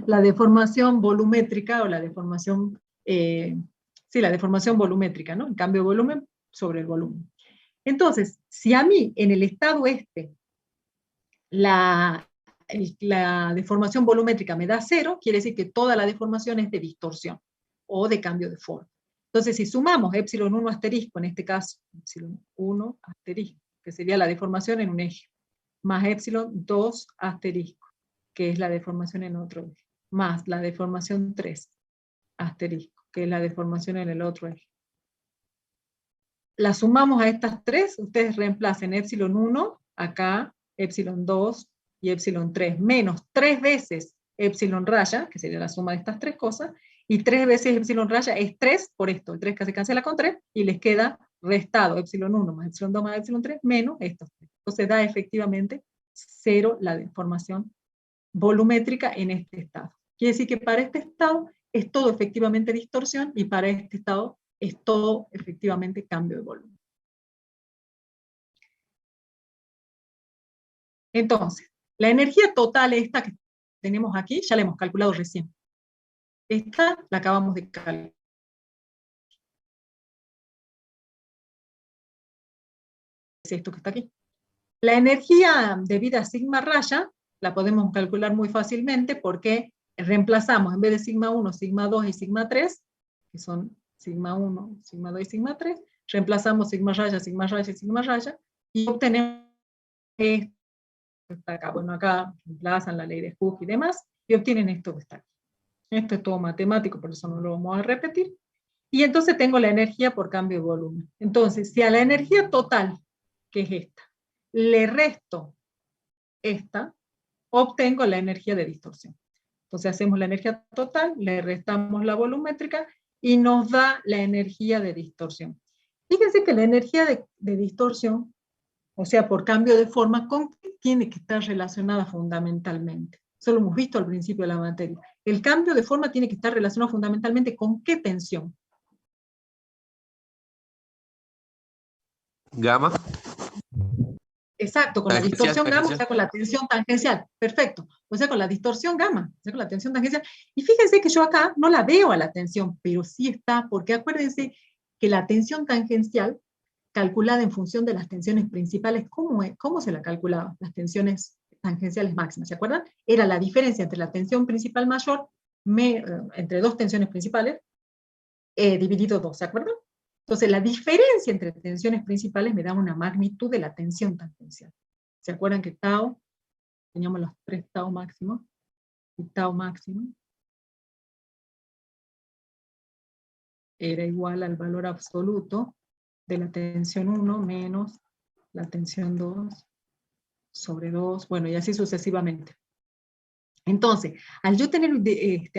la deformación volumétrica o la deformación, la deformación volumétrica, ¿no? El cambio de volumen sobre el volumen. Entonces, si a mí en el estado este la deformación volumétrica me da 0, quiere decir que toda la deformación es de distorsión o de cambio de forma. Entonces, si sumamos epsilon 1 asterisco, en este caso, epsilon 1 asterisco, que sería la deformación en un eje, más epsilon 2 asterisco, que es la deformación en otro eje, más la deformación 3 asterisco, que es la deformación en el otro eje. La sumamos a estas 3, ustedes reemplacen epsilon 1 acá, epsilon 2 y epsilon 3, menos 3 veces epsilon raya, que sería la suma de estas 3 cosas, y 3 veces epsilon raya es 3 por esto, el 3 que se cancela con 3, y les queda restado epsilon 1 más epsilon 2 más epsilon 3, menos estos 3. Entonces da efectivamente 0 la deformación volumétrica en este estado. Quiere decir que para este estado es todo efectivamente distorsión, y para este estado es todo efectivamente cambio de volumen. Entonces, la energía total esta que tenemos aquí, ya la hemos calculado recién. Esta la acabamos de calcular. Es esto que está aquí. La energía debida a sigma raya la podemos calcular muy fácilmente porque reemplazamos en vez de sigma 1, sigma 2 y sigma 3, que son sigma 1, sigma 2 y sigma 3, reemplazamos sigma raya y sigma raya, y obtenemos esto que está acá. Bueno, acá reemplazan la ley de Hooke y demás, y obtienen esto que está aquí. Esto es todo matemático, por eso no lo vamos a repetir. Y entonces tengo la energía por cambio de volumen. Entonces, si a la energía total, que es esta, le resto esta, obtengo la energía de distorsión. Entonces hacemos la energía total, le restamos la volumétrica y nos da la energía de distorsión. Fíjense que la energía de distorsión, o sea, por cambio de forma, ¿con qué tiene que estar relacionada fundamentalmente? Eso lo hemos visto al principio de la materia. El cambio de forma tiene que estar relacionado fundamentalmente con ¿qué tensión? Gamma. Exacto, con la distorsión gamma, o sea, con la tensión tangencial. Perfecto. O sea, con la distorsión gamma, o sea, con la tensión tangencial. Y fíjense que yo acá no la veo a la tensión, pero sí está, porque acuérdense que la tensión tangencial, calculada en función de las tensiones principales, ¿cómo se la calculaba? Las tensiones tangenciales máximas, ¿se acuerdan? Era la diferencia entre la tensión principal mayor, entre dos tensiones principales, dividido 2, ¿se acuerdan? Entonces, la diferencia entre tensiones principales me da una magnitud de la tensión tangencial. ¿Se acuerdan que tau, teníamos los 3 tau máximos, y tau máximo era igual al valor absoluto de la tensión 1 menos la tensión 2 sobre 2, bueno, y así sucesivamente. Entonces, al yo tener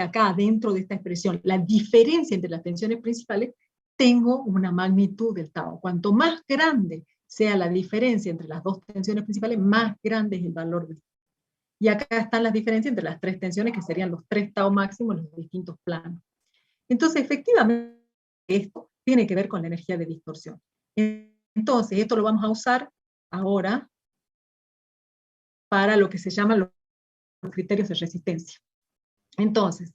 acá dentro de esta expresión la diferencia entre las tensiones principales, tengo una magnitud del tau. Cuanto más grande sea la diferencia entre las dos tensiones principales, más grande es el valor del tau. Y acá están las diferencias entre las 3 tensiones, que serían los 3 tau máximos en los distintos planos. Entonces, efectivamente, esto tiene que ver con la energía de distorsión. Entonces, esto lo vamos a usar ahora para lo que se llaman los criterios de resistencia. Entonces,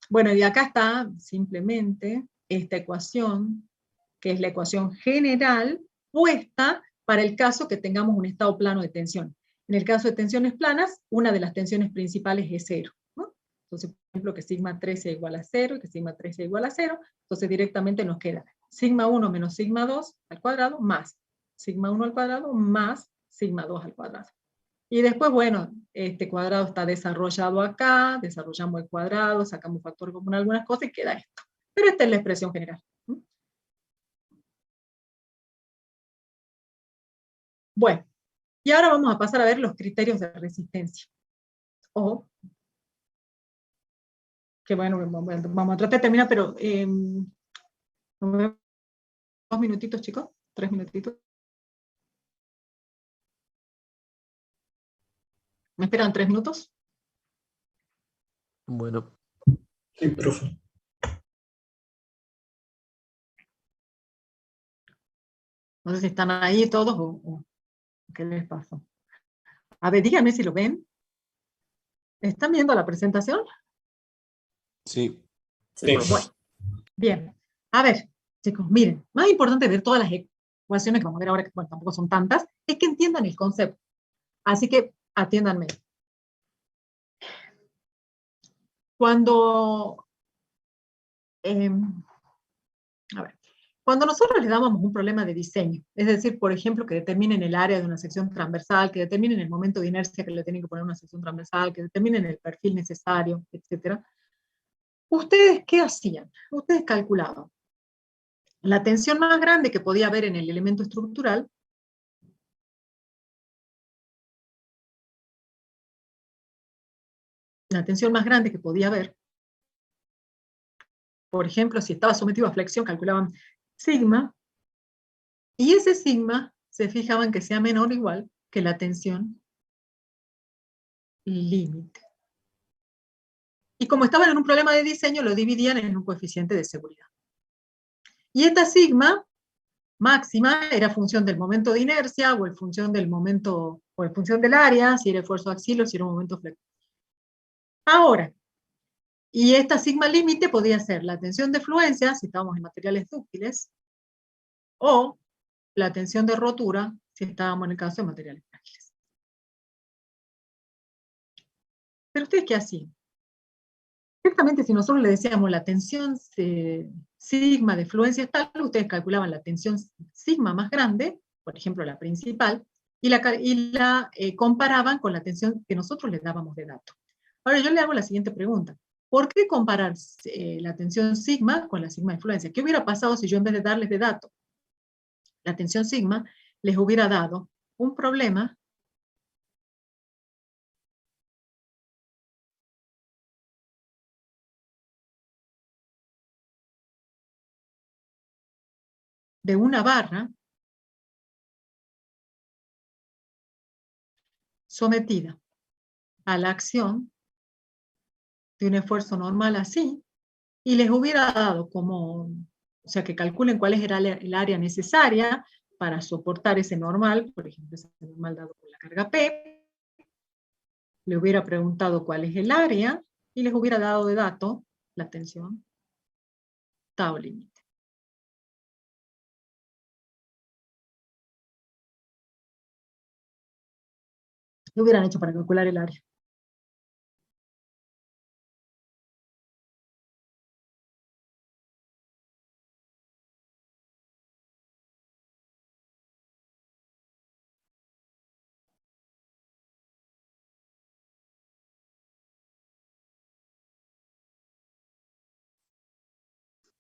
bueno, y acá está simplemente esta ecuación, que es la ecuación general puesta para el caso que tengamos un estado plano de tensión. En el caso de tensiones planas, una de las tensiones principales es 0, ¿no? Entonces, por ejemplo, que sigma 3 sea igual a 0, y que sigma 3 sea igual a 0, entonces directamente nos queda sigma 1 menos sigma 2 al cuadrado, más sigma 1 al cuadrado, más sigma 2 al cuadrado. Y después, bueno, este cuadrado está desarrollado acá, desarrollamos el cuadrado, sacamos factor común a algunas cosas y queda esto. Pero esta es la expresión general. Bueno, y ahora vamos a pasar a ver los criterios de resistencia. O, que bueno, vamos a tratar de terminar, pero 2 minutitos, chicos, 3 minutitos. ¿Me esperan 3 minutos? Bueno. Sí, profe. No sé si están ahí todos o qué les pasó. A ver, díganme si lo ven. ¿Están viendo la presentación? Sí. Sí. Bueno, bien. A ver, chicos, miren, más importante de ver todas las ecuaciones que vamos a ver ahora, que bueno, tampoco son tantas, es que entiendan el concepto. Así que atiéndanme. Cuando, a ver, cuando nosotros les dábamos un problema de diseño, es decir, por ejemplo, que determinen el área de una sección transversal, que determinen el momento de inercia que le tienen que poner a una sección transversal, que determinen el perfil necesario, etc. ¿Ustedes qué hacían? Ustedes calculaban la tensión más grande que podía haber en el elemento estructural, la tensión más grande que podía haber. Por ejemplo, si estaba sometido a flexión, calculaban sigma, y ese sigma se fijaban que sea menor o igual que la tensión límite. Y como estaban en un problema de diseño, lo dividían en un coeficiente de seguridad. Y esta sigma máxima era función del momento de inercia, o en función del momento, o en función del área, si era esfuerzo axial o si era un momento flexible. Ahora, y esta sigma límite podía ser la tensión de fluencia, si estábamos en materiales dúctiles, o la tensión de rotura, si estábamos en el caso de materiales frágiles. Pero ustedes, ¿qué hacían? Ciertamente, si nosotros le decíamos la tensión sigma de fluencia tal, ustedes calculaban la tensión sigma más grande, por ejemplo la principal, y la comparaban con la tensión que nosotros les dábamos de dato. Ahora yo le hago la siguiente pregunta. ¿Por qué comparar la tensión sigma con la sigma de fluencia? ¿Qué hubiera pasado si yo en vez de darles de dato la tensión sigma, les hubiera dado un problema de una barra sometida a la acción de un esfuerzo normal así, y les hubiera dado como, o sea, que calculen cuál era el área necesaria para soportar ese normal, por ejemplo, ese normal dado por la carga P, le hubiera preguntado cuál es el área, y les hubiera dado de dato la tensión tau límite. ¿Qué hubieran hecho para calcular el área?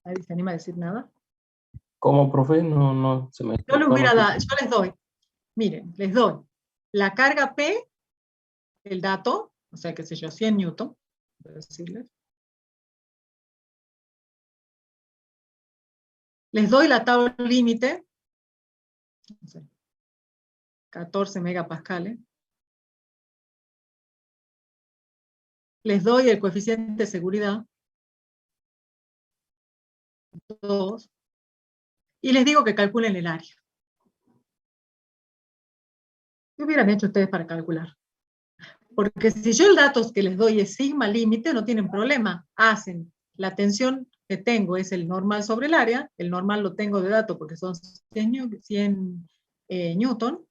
¿Nadie se anima a decir nada? ¿Cómo, profe? No se me... Yo les doy, miren, les doy la carga P, el dato, o sea, qué sé yo, 100 newton, voy a decirles. Les doy la tabla límite, no sé, 14 megapascales. les doy el coeficiente de seguridad, 2, y les digo que calculen el área. ¿Qué hubieran hecho ustedes para calcular? Porque si yo el dato que les doy es sigma límite, no tienen problema. Hacen la tensión que tengo es el normal sobre el área, el normal lo tengo de dato porque son 100 newton,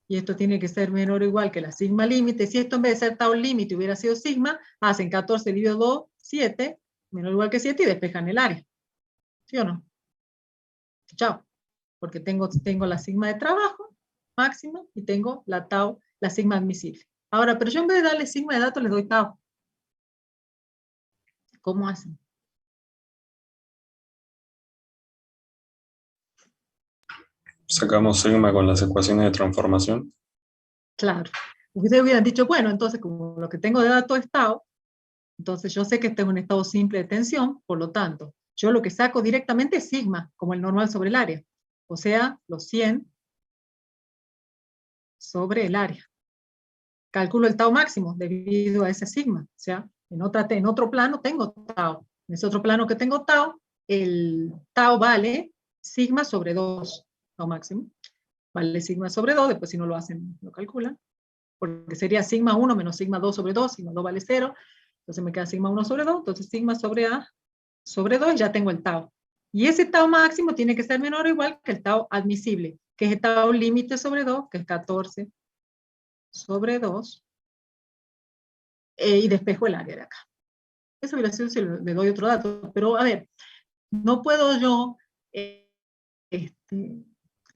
y esto tiene que ser menor o igual que la sigma límite. Si esto en vez de ser tau límite hubiera sido sigma, hacen 14 dividido 2, 7, menor o igual que 7, y despejan el área. ¿Sí o no? Chao. Porque tengo la sigma de trabajo máxima y tengo la tau, la sigma admisible. Ahora, pero yo en vez de darle sigma de datos les doy tau. ¿Cómo hacen? Sacamos sigma con las ecuaciones de transformación. Claro. Ustedes hubieran dicho, bueno, entonces como lo que tengo de datos es tau, entonces yo sé que este es un estado simple de tensión, por lo tanto, yo lo que saco directamente es sigma, como el normal sobre el área. O sea, los 100 sobre el área. Calculo el tau máximo debido a ese sigma. O sea, en otro plano tengo tau. En ese otro plano que tengo tau, el tau vale sigma sobre 2, tau máximo. Vale sigma sobre 2, después si no lo hacen, lo calculan. Porque sería sigma 1 menos sigma 2 sobre 2, sigma 2 vale 0. Entonces me queda sigma 1 sobre 2, entonces sigma sobre A sobre 2, ya tengo el tau. Y ese tau máximo tiene que ser menor o igual que el tau admisible, que es el tau límite sobre 2, que es 14 sobre 2, y despejo el área de acá. Eso hubiera sido si le doy otro dato, pero a ver, no puedo yo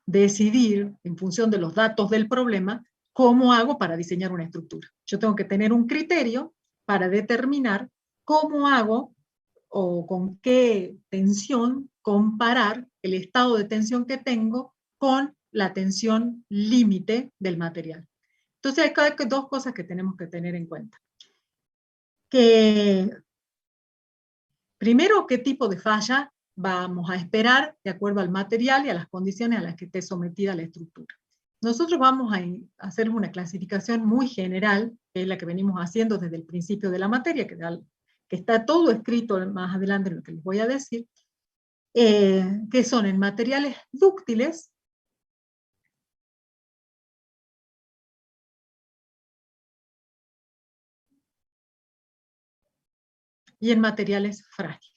decidir en función de los datos del problema cómo hago para diseñar una estructura. Yo tengo que tener un criterio para determinar cómo hago o con qué tensión comparar el estado de tensión que tengo con la tensión límite del material. Entonces hay dos cosas que tenemos que tener en cuenta. Que primero, qué tipo de falla vamos a esperar de acuerdo al material y a las condiciones a las que esté sometida la estructura. Nosotros vamos a hacer una clasificación muy general, que es la que venimos haciendo desde el principio de la materia, que está todo escrito más adelante en lo que les voy a decir, que son en materiales dúctiles, y en materiales frágiles.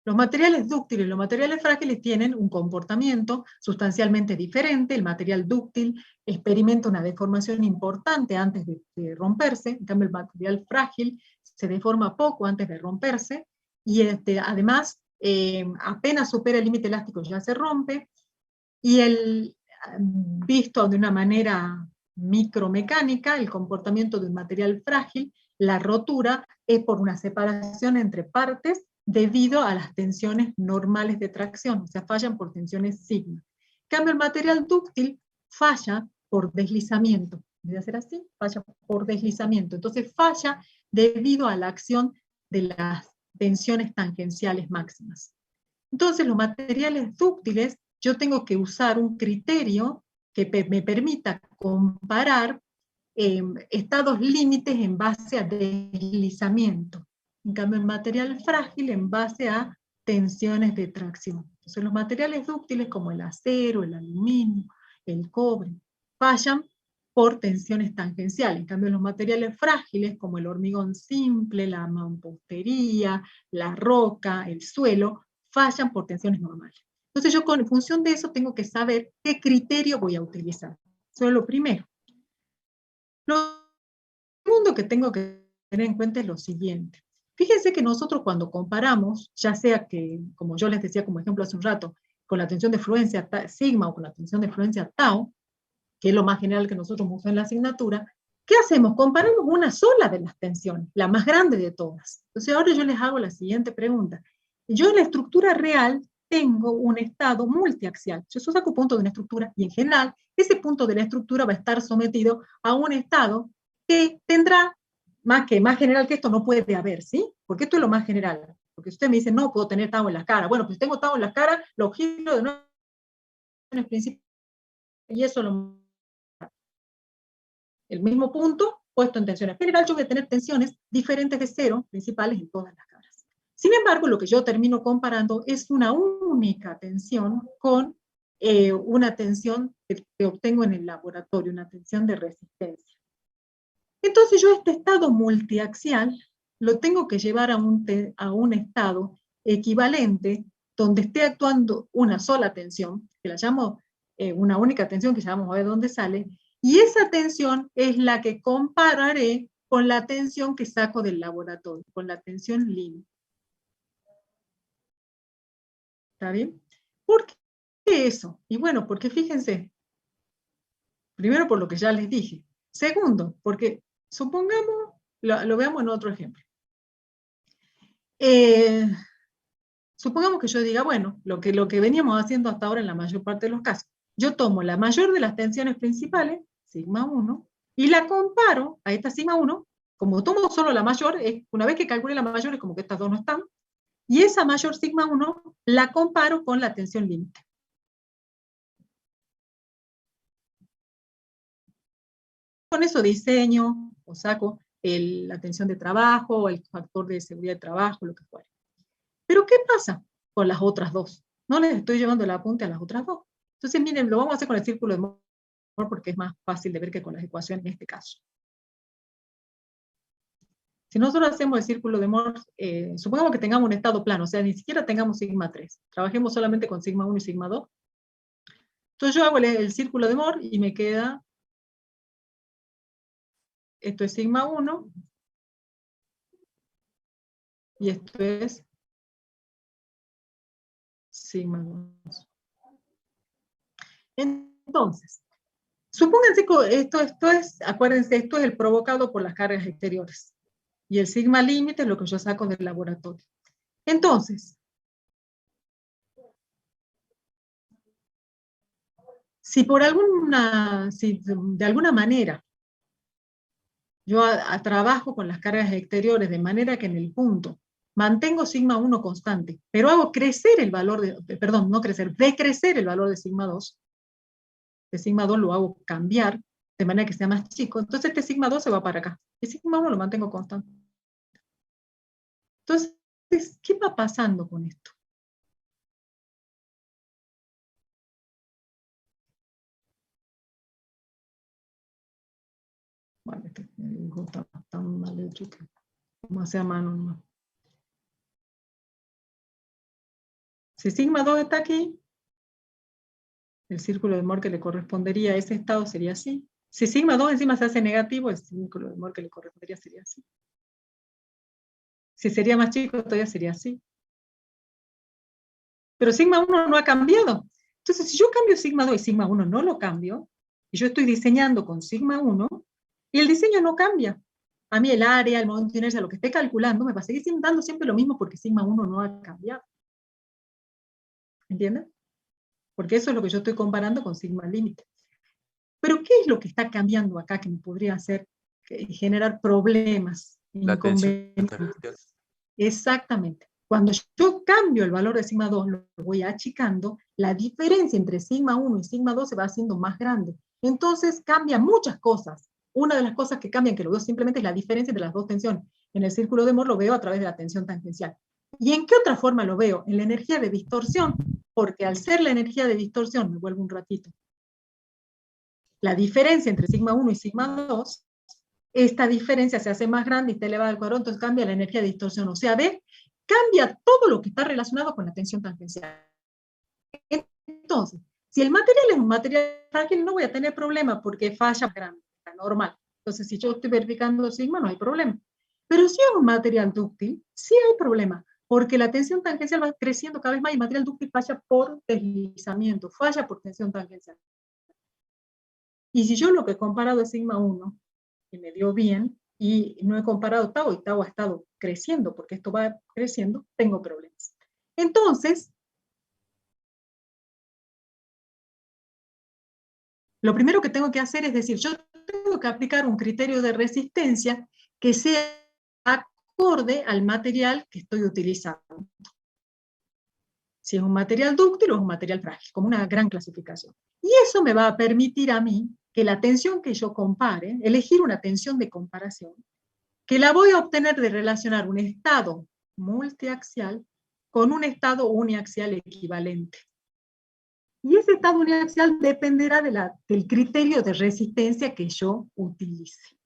Los materiales dúctiles y los materiales frágiles tienen un comportamiento sustancialmente diferente. El material dúctil experimenta una deformación importante antes de romperse, en cambio el material frágil se deforma poco antes de romperse, y además apenas supera el límite elástico ya se rompe, y visto de una manera micromecánica, el comportamiento de un material frágil, la rotura es por una separación entre partes debido a las tensiones normales de tracción, o sea, fallan por tensiones sigma. En cambio, el material dúctil falla por deslizamiento. ¿Debe ser así? Falla por deslizamiento. Entonces falla debido a la acción de las tensiones tangenciales máximas. Entonces, los materiales dúctiles, yo tengo que usar un criterio que me permita comparar estados límites en base a deslizamiento. En cambio, el material frágil en base a tensiones de tracción. Entonces, los materiales dúctiles como el acero, el aluminio, el cobre, fallan por tensiones tangenciales. En cambio, los materiales frágiles como el hormigón simple, la mampostería, la roca, el suelo, fallan por tensiones normales. Entonces yo en función de eso tengo que saber qué criterio voy a utilizar. Eso es lo primero. Lo segundo que tengo que tener en cuenta es lo siguiente. Fíjense que nosotros cuando comparamos, ya sea que, como yo les decía como ejemplo hace un rato, con la tensión de fluencia sigma o con la tensión de fluencia tau, que es lo más general que nosotros usamos en la asignatura, ¿qué hacemos? Comparamos una sola de las tensiones, la más grande de todas. Entonces ahora yo les hago la siguiente pregunta. Yo en la estructura real tengo un estado multiaxial. Yo saco punto de una estructura y en general ese punto de la estructura va a estar sometido a un estado que tendrá, más general que esto no puede haber, ¿sí? Porque esto es lo más general. Porque usted me dice, no puedo tener tau en la cara. Bueno, pues si tengo tau en la cara, lo giro de nuevo en el principio y eso el mismo punto puesto en tensión. En general yo voy a tener tensiones diferentes de 0, principales en todas las caras. Sin embargo, lo que yo termino comparando es una única tensión con una tensión que obtengo en el laboratorio, una tensión de resistencia. Entonces yo este estado multiaxial lo tengo que llevar a un estado equivalente donde esté actuando una sola tensión, que la llamo una única tensión, que ya vamos a ver dónde sale, y esa tensión es la que compararé con la tensión que saco del laboratorio, con la tensión límite. ¿Está bien? ¿Por qué eso? Y bueno, porque fíjense, primero por lo que ya les dije. Segundo, porque supongamos, lo veamos en otro ejemplo. Supongamos que yo diga, bueno, lo que veníamos haciendo hasta ahora en la mayor parte de los casos, yo tomo la mayor de las tensiones principales, sigma 1, y la comparo a esta sigma 1, como tomo solo la mayor, una vez que calcule la mayor es como que estas dos no están, y esa mayor sigma 1 la comparo con la tensión límite. Con eso diseño o saco la tensión de trabajo, el factor de seguridad de trabajo, lo que fuera. Pero ¿qué pasa con las otras dos? No les estoy llevando el apunte a las otras dos. Entonces, miren, lo vamos a hacer con el círculo de Mohr porque es más fácil de ver que con las ecuaciones en este caso. Si nosotros hacemos el círculo de Mohr, supongamos que tengamos un estado plano, o sea, ni siquiera tengamos sigma 3. Trabajemos solamente con sigma 1 y sigma 2. Entonces yo hago el círculo de Mohr y me queda, esto es sigma 1, y esto es sigma 2. Entonces, supónganse que esto es, acuérdense, esto es el provocado por las cargas exteriores. Y el sigma límite es lo que yo saco del laboratorio. Entonces, si de alguna manera yo trabajo con las cargas exteriores de manera que en el punto mantengo sigma 1 constante, pero hago crecer el valor perdón, no crecer, decrecer el valor de sigma 2, de sigma 2 lo hago cambiar de manera que sea más chico, entonces este sigma 2 se va para acá, y sigma 1 lo mantengo constante. Entonces, ¿qué va pasando con esto? Bueno, este dibujo está tan mal hecho que como hace a mano nomás. Si sigma 2 está aquí, el círculo de Mohr que le correspondería a ese estado sería así. Si sigma 2 encima se hace negativo, el círculo de Mohr que le correspondería sería así. Si sería más chico, todavía sería así. Pero sigma 1 no ha cambiado. Entonces, si yo cambio sigma 2 y sigma 1 no lo cambio, y yo estoy diseñando con sigma 1, y el diseño no cambia. A mí el área, el momento de inercia, lo que esté calculando, me va a seguir dando siempre lo mismo porque sigma 1 no ha cambiado. ¿Entienden? Porque eso es lo que yo estoy comparando con sigma límite. Pero ¿qué es lo que está cambiando acá que me podría hacer generar problemas? La tensión. Exactamente. Cuando yo cambio el valor de sigma 2, lo voy achicando, la diferencia entre sigma 1 y sigma 2 se va haciendo más grande. Entonces cambian muchas cosas. Una de las cosas que cambian, que lo veo simplemente, es la diferencia entre las dos tensiones. En el círculo de Mohr lo veo a través de la tensión tangencial. ¿Y en qué otra forma lo veo? En la energía de distorsión, porque al ser la energía de distorsión, me vuelvo un ratito, la diferencia entre sigma 1 y sigma 2, esta diferencia se hace más grande y está elevada al cuadrado, entonces cambia la energía de distorsión. O sea, ¿ves? Cambia todo lo que está relacionado con la tensión tangencial. Entonces, si el material es un material frágil, no voy a tener problema porque falla grande, está normal. Entonces, si yo estoy verificando sigma, no hay problema. Pero si es un material dúctil, sí hay problema, porque la tensión tangencial va creciendo cada vez más y el material dúctil falla por deslizamiento, falla por tensión tangencial. Y si yo lo que he comparado es sigma 1, que me dio bien, y no he comparado tau, y tau ha estado creciendo, porque esto va creciendo, tengo problemas. Entonces, lo primero que tengo que hacer es decir, yo tengo que aplicar un criterio de resistencia que sea acorde al material que estoy utilizando. si es un material dúctil o es un material frágil, como una gran clasificación. Y eso me va a permitir a mí que la tensión que yo compare, elegir una tensión de comparación, que la voy a obtener de relacionar un estado multiaxial con un estado uniaxial equivalente. Y ese estado uniaxial dependerá del criterio de resistencia que yo utilice.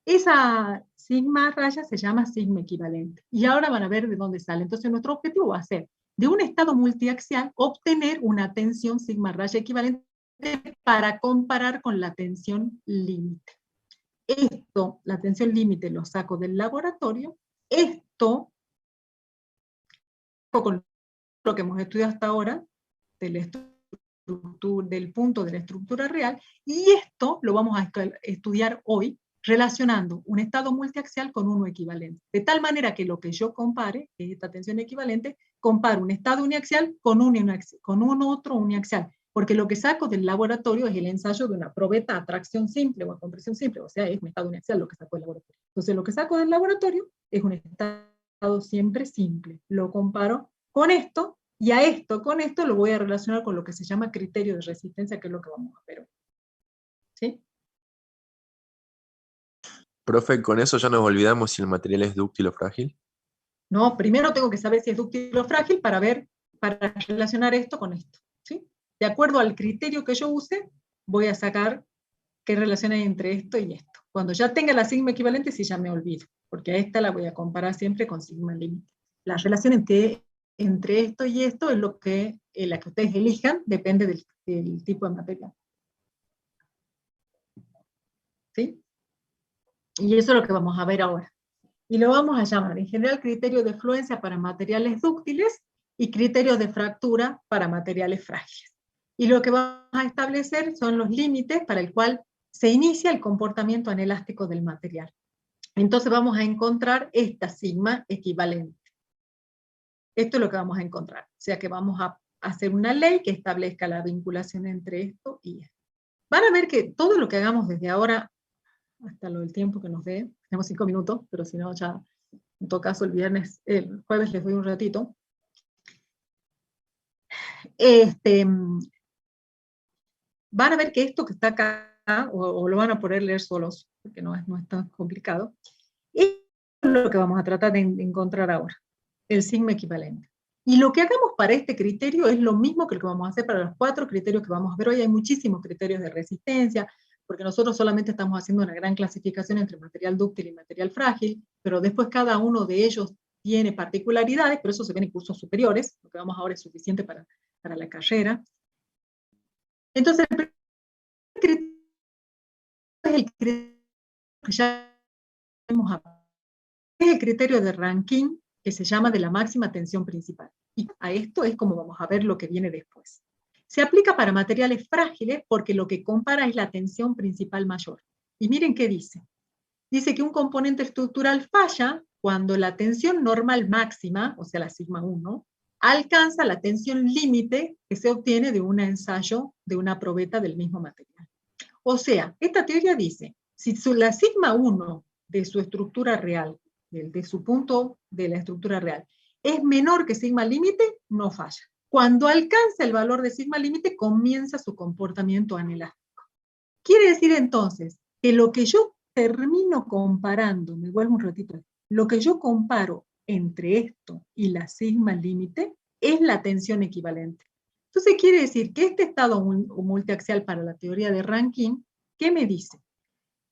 Esa sigma raya se llama sigma equivalente. Y ahora van a ver de dónde sale. Entonces nuestro objetivo va a ser, de un estado multiaxial, obtener una tensión sigma raya equivalente para comparar con la tensión límite. Esto, la tensión límite, lo saco del laboratorio. Esto, con lo que hemos estudiado hasta ahora, del punto de la estructura real, y esto lo vamos a estudiar hoy, relacionando un estado multiaxial con uno equivalente. De tal manera que lo que yo compare, que es esta tensión equivalente, comparo un estado uniaxial con un otro uniaxial, porque lo que saco del laboratorio es el ensayo de una probeta a tracción simple o a compresión simple, o sea, es un estado uniaxial lo que saco del laboratorio. Entonces lo que saco del laboratorio es un estado siempre simple. Lo comparo con esto, y a esto, con esto, lo voy a relacionar con lo que se llama criterio de resistencia, que es lo que vamos a ver hoy. ¿Sí? Profe, ¿con eso ya nos olvidamos si el material es dúctil o frágil? No, primero tengo que saber si es dúctil o frágil para relacionar esto con esto. ¿Sí? De acuerdo al criterio que yo use, voy a sacar qué relación hay entre esto y esto. Cuando ya tenga la sigma equivalente, sí ya me olvido, porque a esta la voy a comparar siempre con sigma límite. La relación entre esto y esto es la que ustedes elijan, depende del tipo de material. ¿Sí? Y eso es lo que vamos a ver ahora. Y lo vamos a llamar, en general, criterio de fluencia para materiales dúctiles y criterios de fractura para materiales frágiles. Y lo que vamos a establecer son los límites para el cual se inicia el comportamiento anelástico del material. Entonces vamos a encontrar esta sigma equivalente. Esto es lo que vamos a encontrar. O sea que vamos a hacer una ley que establezca la vinculación entre esto y esto. Van a ver que todo lo que hagamos desde ahora hasta el tiempo que nos dé, tenemos 5 minutos, pero si no ya, en todo caso el jueves les doy un ratito. Van a ver que esto que está acá, o lo van a poder leer solos, porque no es tan complicado, es lo que vamos a tratar de encontrar ahora, el sigma equivalente. Y lo que hagamos para este criterio es lo mismo que lo que vamos a hacer para los 4 criterios que vamos a ver hoy. Hay muchísimos criterios de resistencia, porque nosotros solamente estamos haciendo una gran clasificación entre material dúctil y material frágil, pero después cada uno de ellos tiene particularidades, pero eso se ve en cursos superiores, lo que vamos ahora es suficiente para la carrera. Entonces, el criterio es el criterio que ya hemos hablado. Es el criterio de Rankine, que se llama de la máxima tensión principal. Y a esto es como vamos a ver lo que viene después. Se aplica para materiales frágiles porque lo que compara es la tensión principal mayor. Y miren qué dice. Dice que un componente estructural falla cuando la tensión normal máxima, o sea la sigma 1, alcanza la tensión límite que se obtiene de un ensayo de una probeta del mismo material. O sea, esta teoría dice, si la sigma 1 de su estructura real, de su punto de la estructura real, es menor que sigma límite, no falla. Cuando alcanza el valor de sigma límite, comienza su comportamiento anelástico. Quiere decir entonces que lo que yo termino comparando, me vuelvo un ratito, lo que yo comparo entre esto y la sigma límite es la tensión equivalente. Entonces quiere decir que este estado multiaxial para la teoría de Rankine, ¿qué me dice?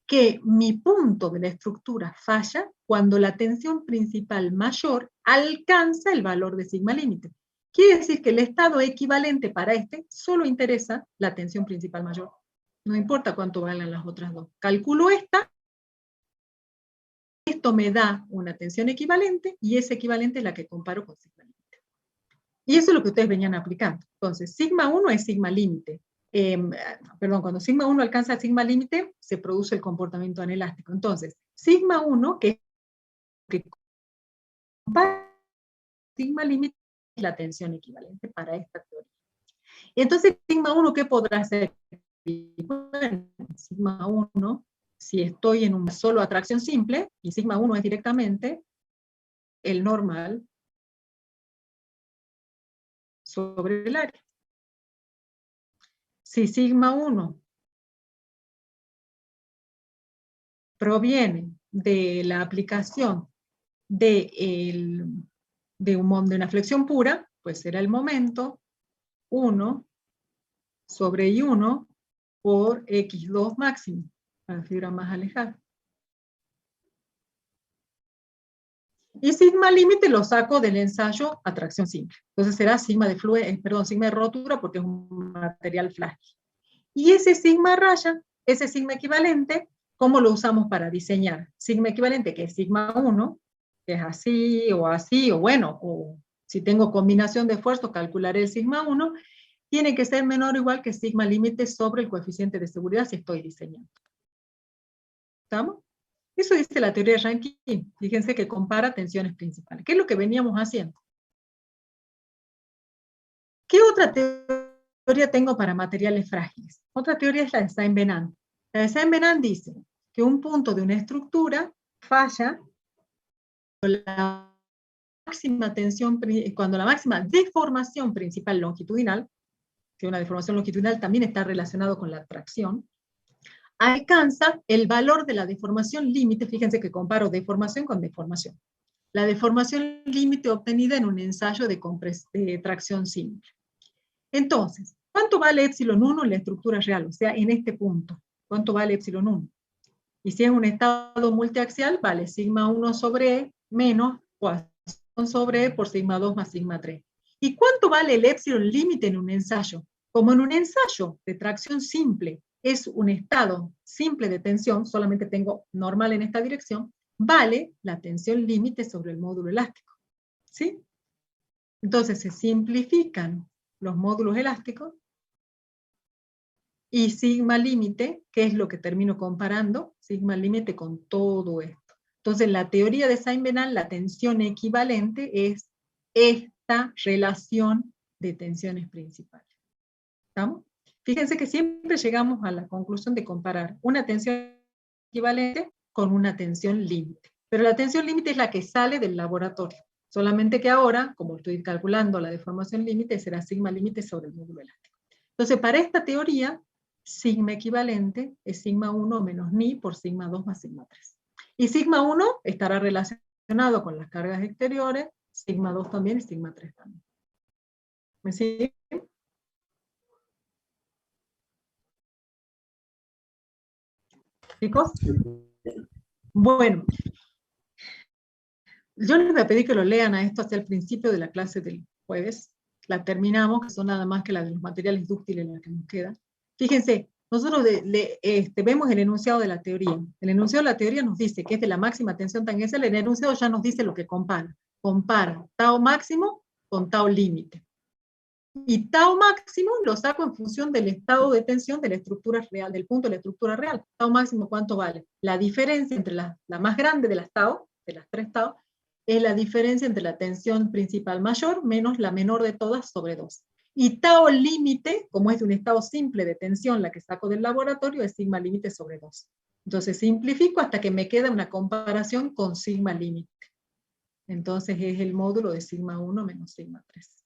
Que mi punto de la estructura falla cuando la tensión principal mayor alcanza el valor de sigma límite. Quiere decir que el estado equivalente para este solo interesa la tensión principal mayor. No importa cuánto valgan las otras dos. Calculo esta, esto me da una tensión equivalente y esa equivalente es la que comparo con sigma límite. Y eso es lo que ustedes venían aplicando. Entonces, sigma 1 es sigma límite. Cuando sigma 1 alcanza sigma límite, se produce el comportamiento anelástico. Entonces, sigma 1, que compara sigma límite, es la tensión equivalente para esta teoría. Entonces, sigma 1, ¿qué podrá hacer? Bueno, sigma 1, si estoy en una solo atracción simple, y sigma 1 es directamente el normal sobre el área. Si sigma 1 proviene de la aplicación de una flexión pura, pues será el momento 1 sobre I1 por X2 máximo, para fibra más alejada. Y sigma límite lo saco del ensayo a tracción simple. Entonces será sigma de rotura porque es un material frágil. Y ese sigma raya, ese sigma equivalente, ¿cómo lo usamos para diseñar? Sigma equivalente, que es sigma 1, que es así, o bueno, o si tengo combinación de esfuerzos, calcularé el sigma 1, tiene que ser menor o igual que sigma límite sobre el coeficiente de seguridad si estoy diseñando. ¿Estamos? Eso dice la teoría de Rankine. Fíjense que compara tensiones principales. ¿Qué es lo que veníamos haciendo? ¿Qué otra teoría tengo para materiales frágiles? Otra teoría es la de Saint-Venant. La de Saint-Venant dice que un punto de una estructura falla cuando la máxima deformación principal longitudinal, que una deformación longitudinal también está relacionado con la tracción, alcanza el valor de la deformación límite. Fíjense que comparo deformación con deformación. La deformación límite obtenida en un ensayo de tracción simple. Entonces, ¿cuánto vale epsilon 1 en la estructura real? O sea, en este punto, ¿cuánto vale epsilon 1? Y si es un estado multiaxial, vale sigma 1 sobre E menos Poisson sobre E por sigma 2 más sigma 3. ¿Y cuánto vale el epsilon límite en un ensayo? Como en un ensayo de tracción simple es un estado simple de tensión, solamente tengo normal en esta dirección, vale la tensión límite sobre el módulo elástico. ¿Sí? Entonces se simplifican los módulos elásticos, y sigma límite, que es lo que termino comparando, sigma límite con todo esto. Entonces, la teoría de Saint-Venant, la tensión equivalente es esta relación de tensiones principales. ¿Estamos? Fíjense que siempre llegamos a la conclusión de comparar una tensión equivalente con una tensión límite. Pero la tensión límite es la que sale del laboratorio. Solamente que ahora, como estoy calculando la deformación límite, será sigma límite sobre el módulo elástico. Entonces, para esta teoría, sigma equivalente es sigma 1 menos ni por sigma 2 más sigma 3. Y sigma 1 estará relacionado con las cargas exteriores, sigma 2 también y sigma 3 también. ¿Me siguen? ¿Chicos? Bueno, yo les voy a pedir que lo lean a esto hasta el principio de la clase del jueves. La terminamos, que son nada más que la de los materiales dúctiles la que nos queda. Fíjense, nosotros vemos el enunciado de la teoría. El enunciado de la teoría nos dice que es de la máxima tensión tangencial. El enunciado ya nos dice lo que compara. Compara tau máximo con tau límite. Y tau máximo lo saco en función del estado de tensión de la estructura real, del punto de la estructura real. Tau máximo, ¿cuánto vale? La diferencia entre la más grande de las tau, de las 3 tau, es la diferencia entre la tensión principal mayor menos la menor de todas sobre 2. Y tau límite, como es de un estado simple de tensión la que saco del laboratorio, es sigma límite sobre 2. Entonces simplifico hasta que me queda una comparación con sigma límite. Entonces es el módulo de sigma 1 menos sigma 3.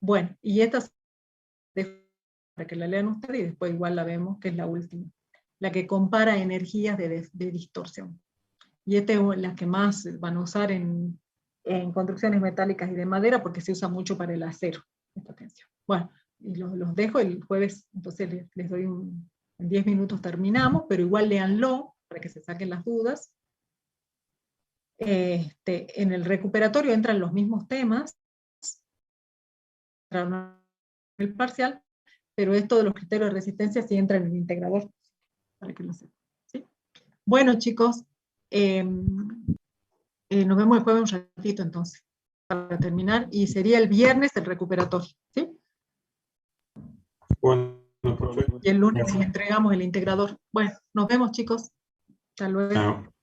Bueno, y esta para que la lean ustedes y después igual la vemos, que es la última. La que compara energías de distorsión. Y esta es la que más van a usar en construcciones metálicas y de madera porque se usa mucho para el acero, esta tensión. Bueno, y los dejo el jueves, entonces les doy en 10 minutos terminamos, pero igual léanlo para que se saquen las dudas. En el recuperatorio entran los mismos temas, el parcial, pero esto de los criterios de resistencia sí entra en el integrador, para que lo sepan. ¿Sí? Bueno, chicos, nos vemos el jueves un ratito entonces, para terminar, y sería el viernes el recuperatorio, ¿sí? Bueno, perfecto. Y el lunes les entregamos el integrador. Bueno, nos vemos, chicos. Hasta luego. Chao.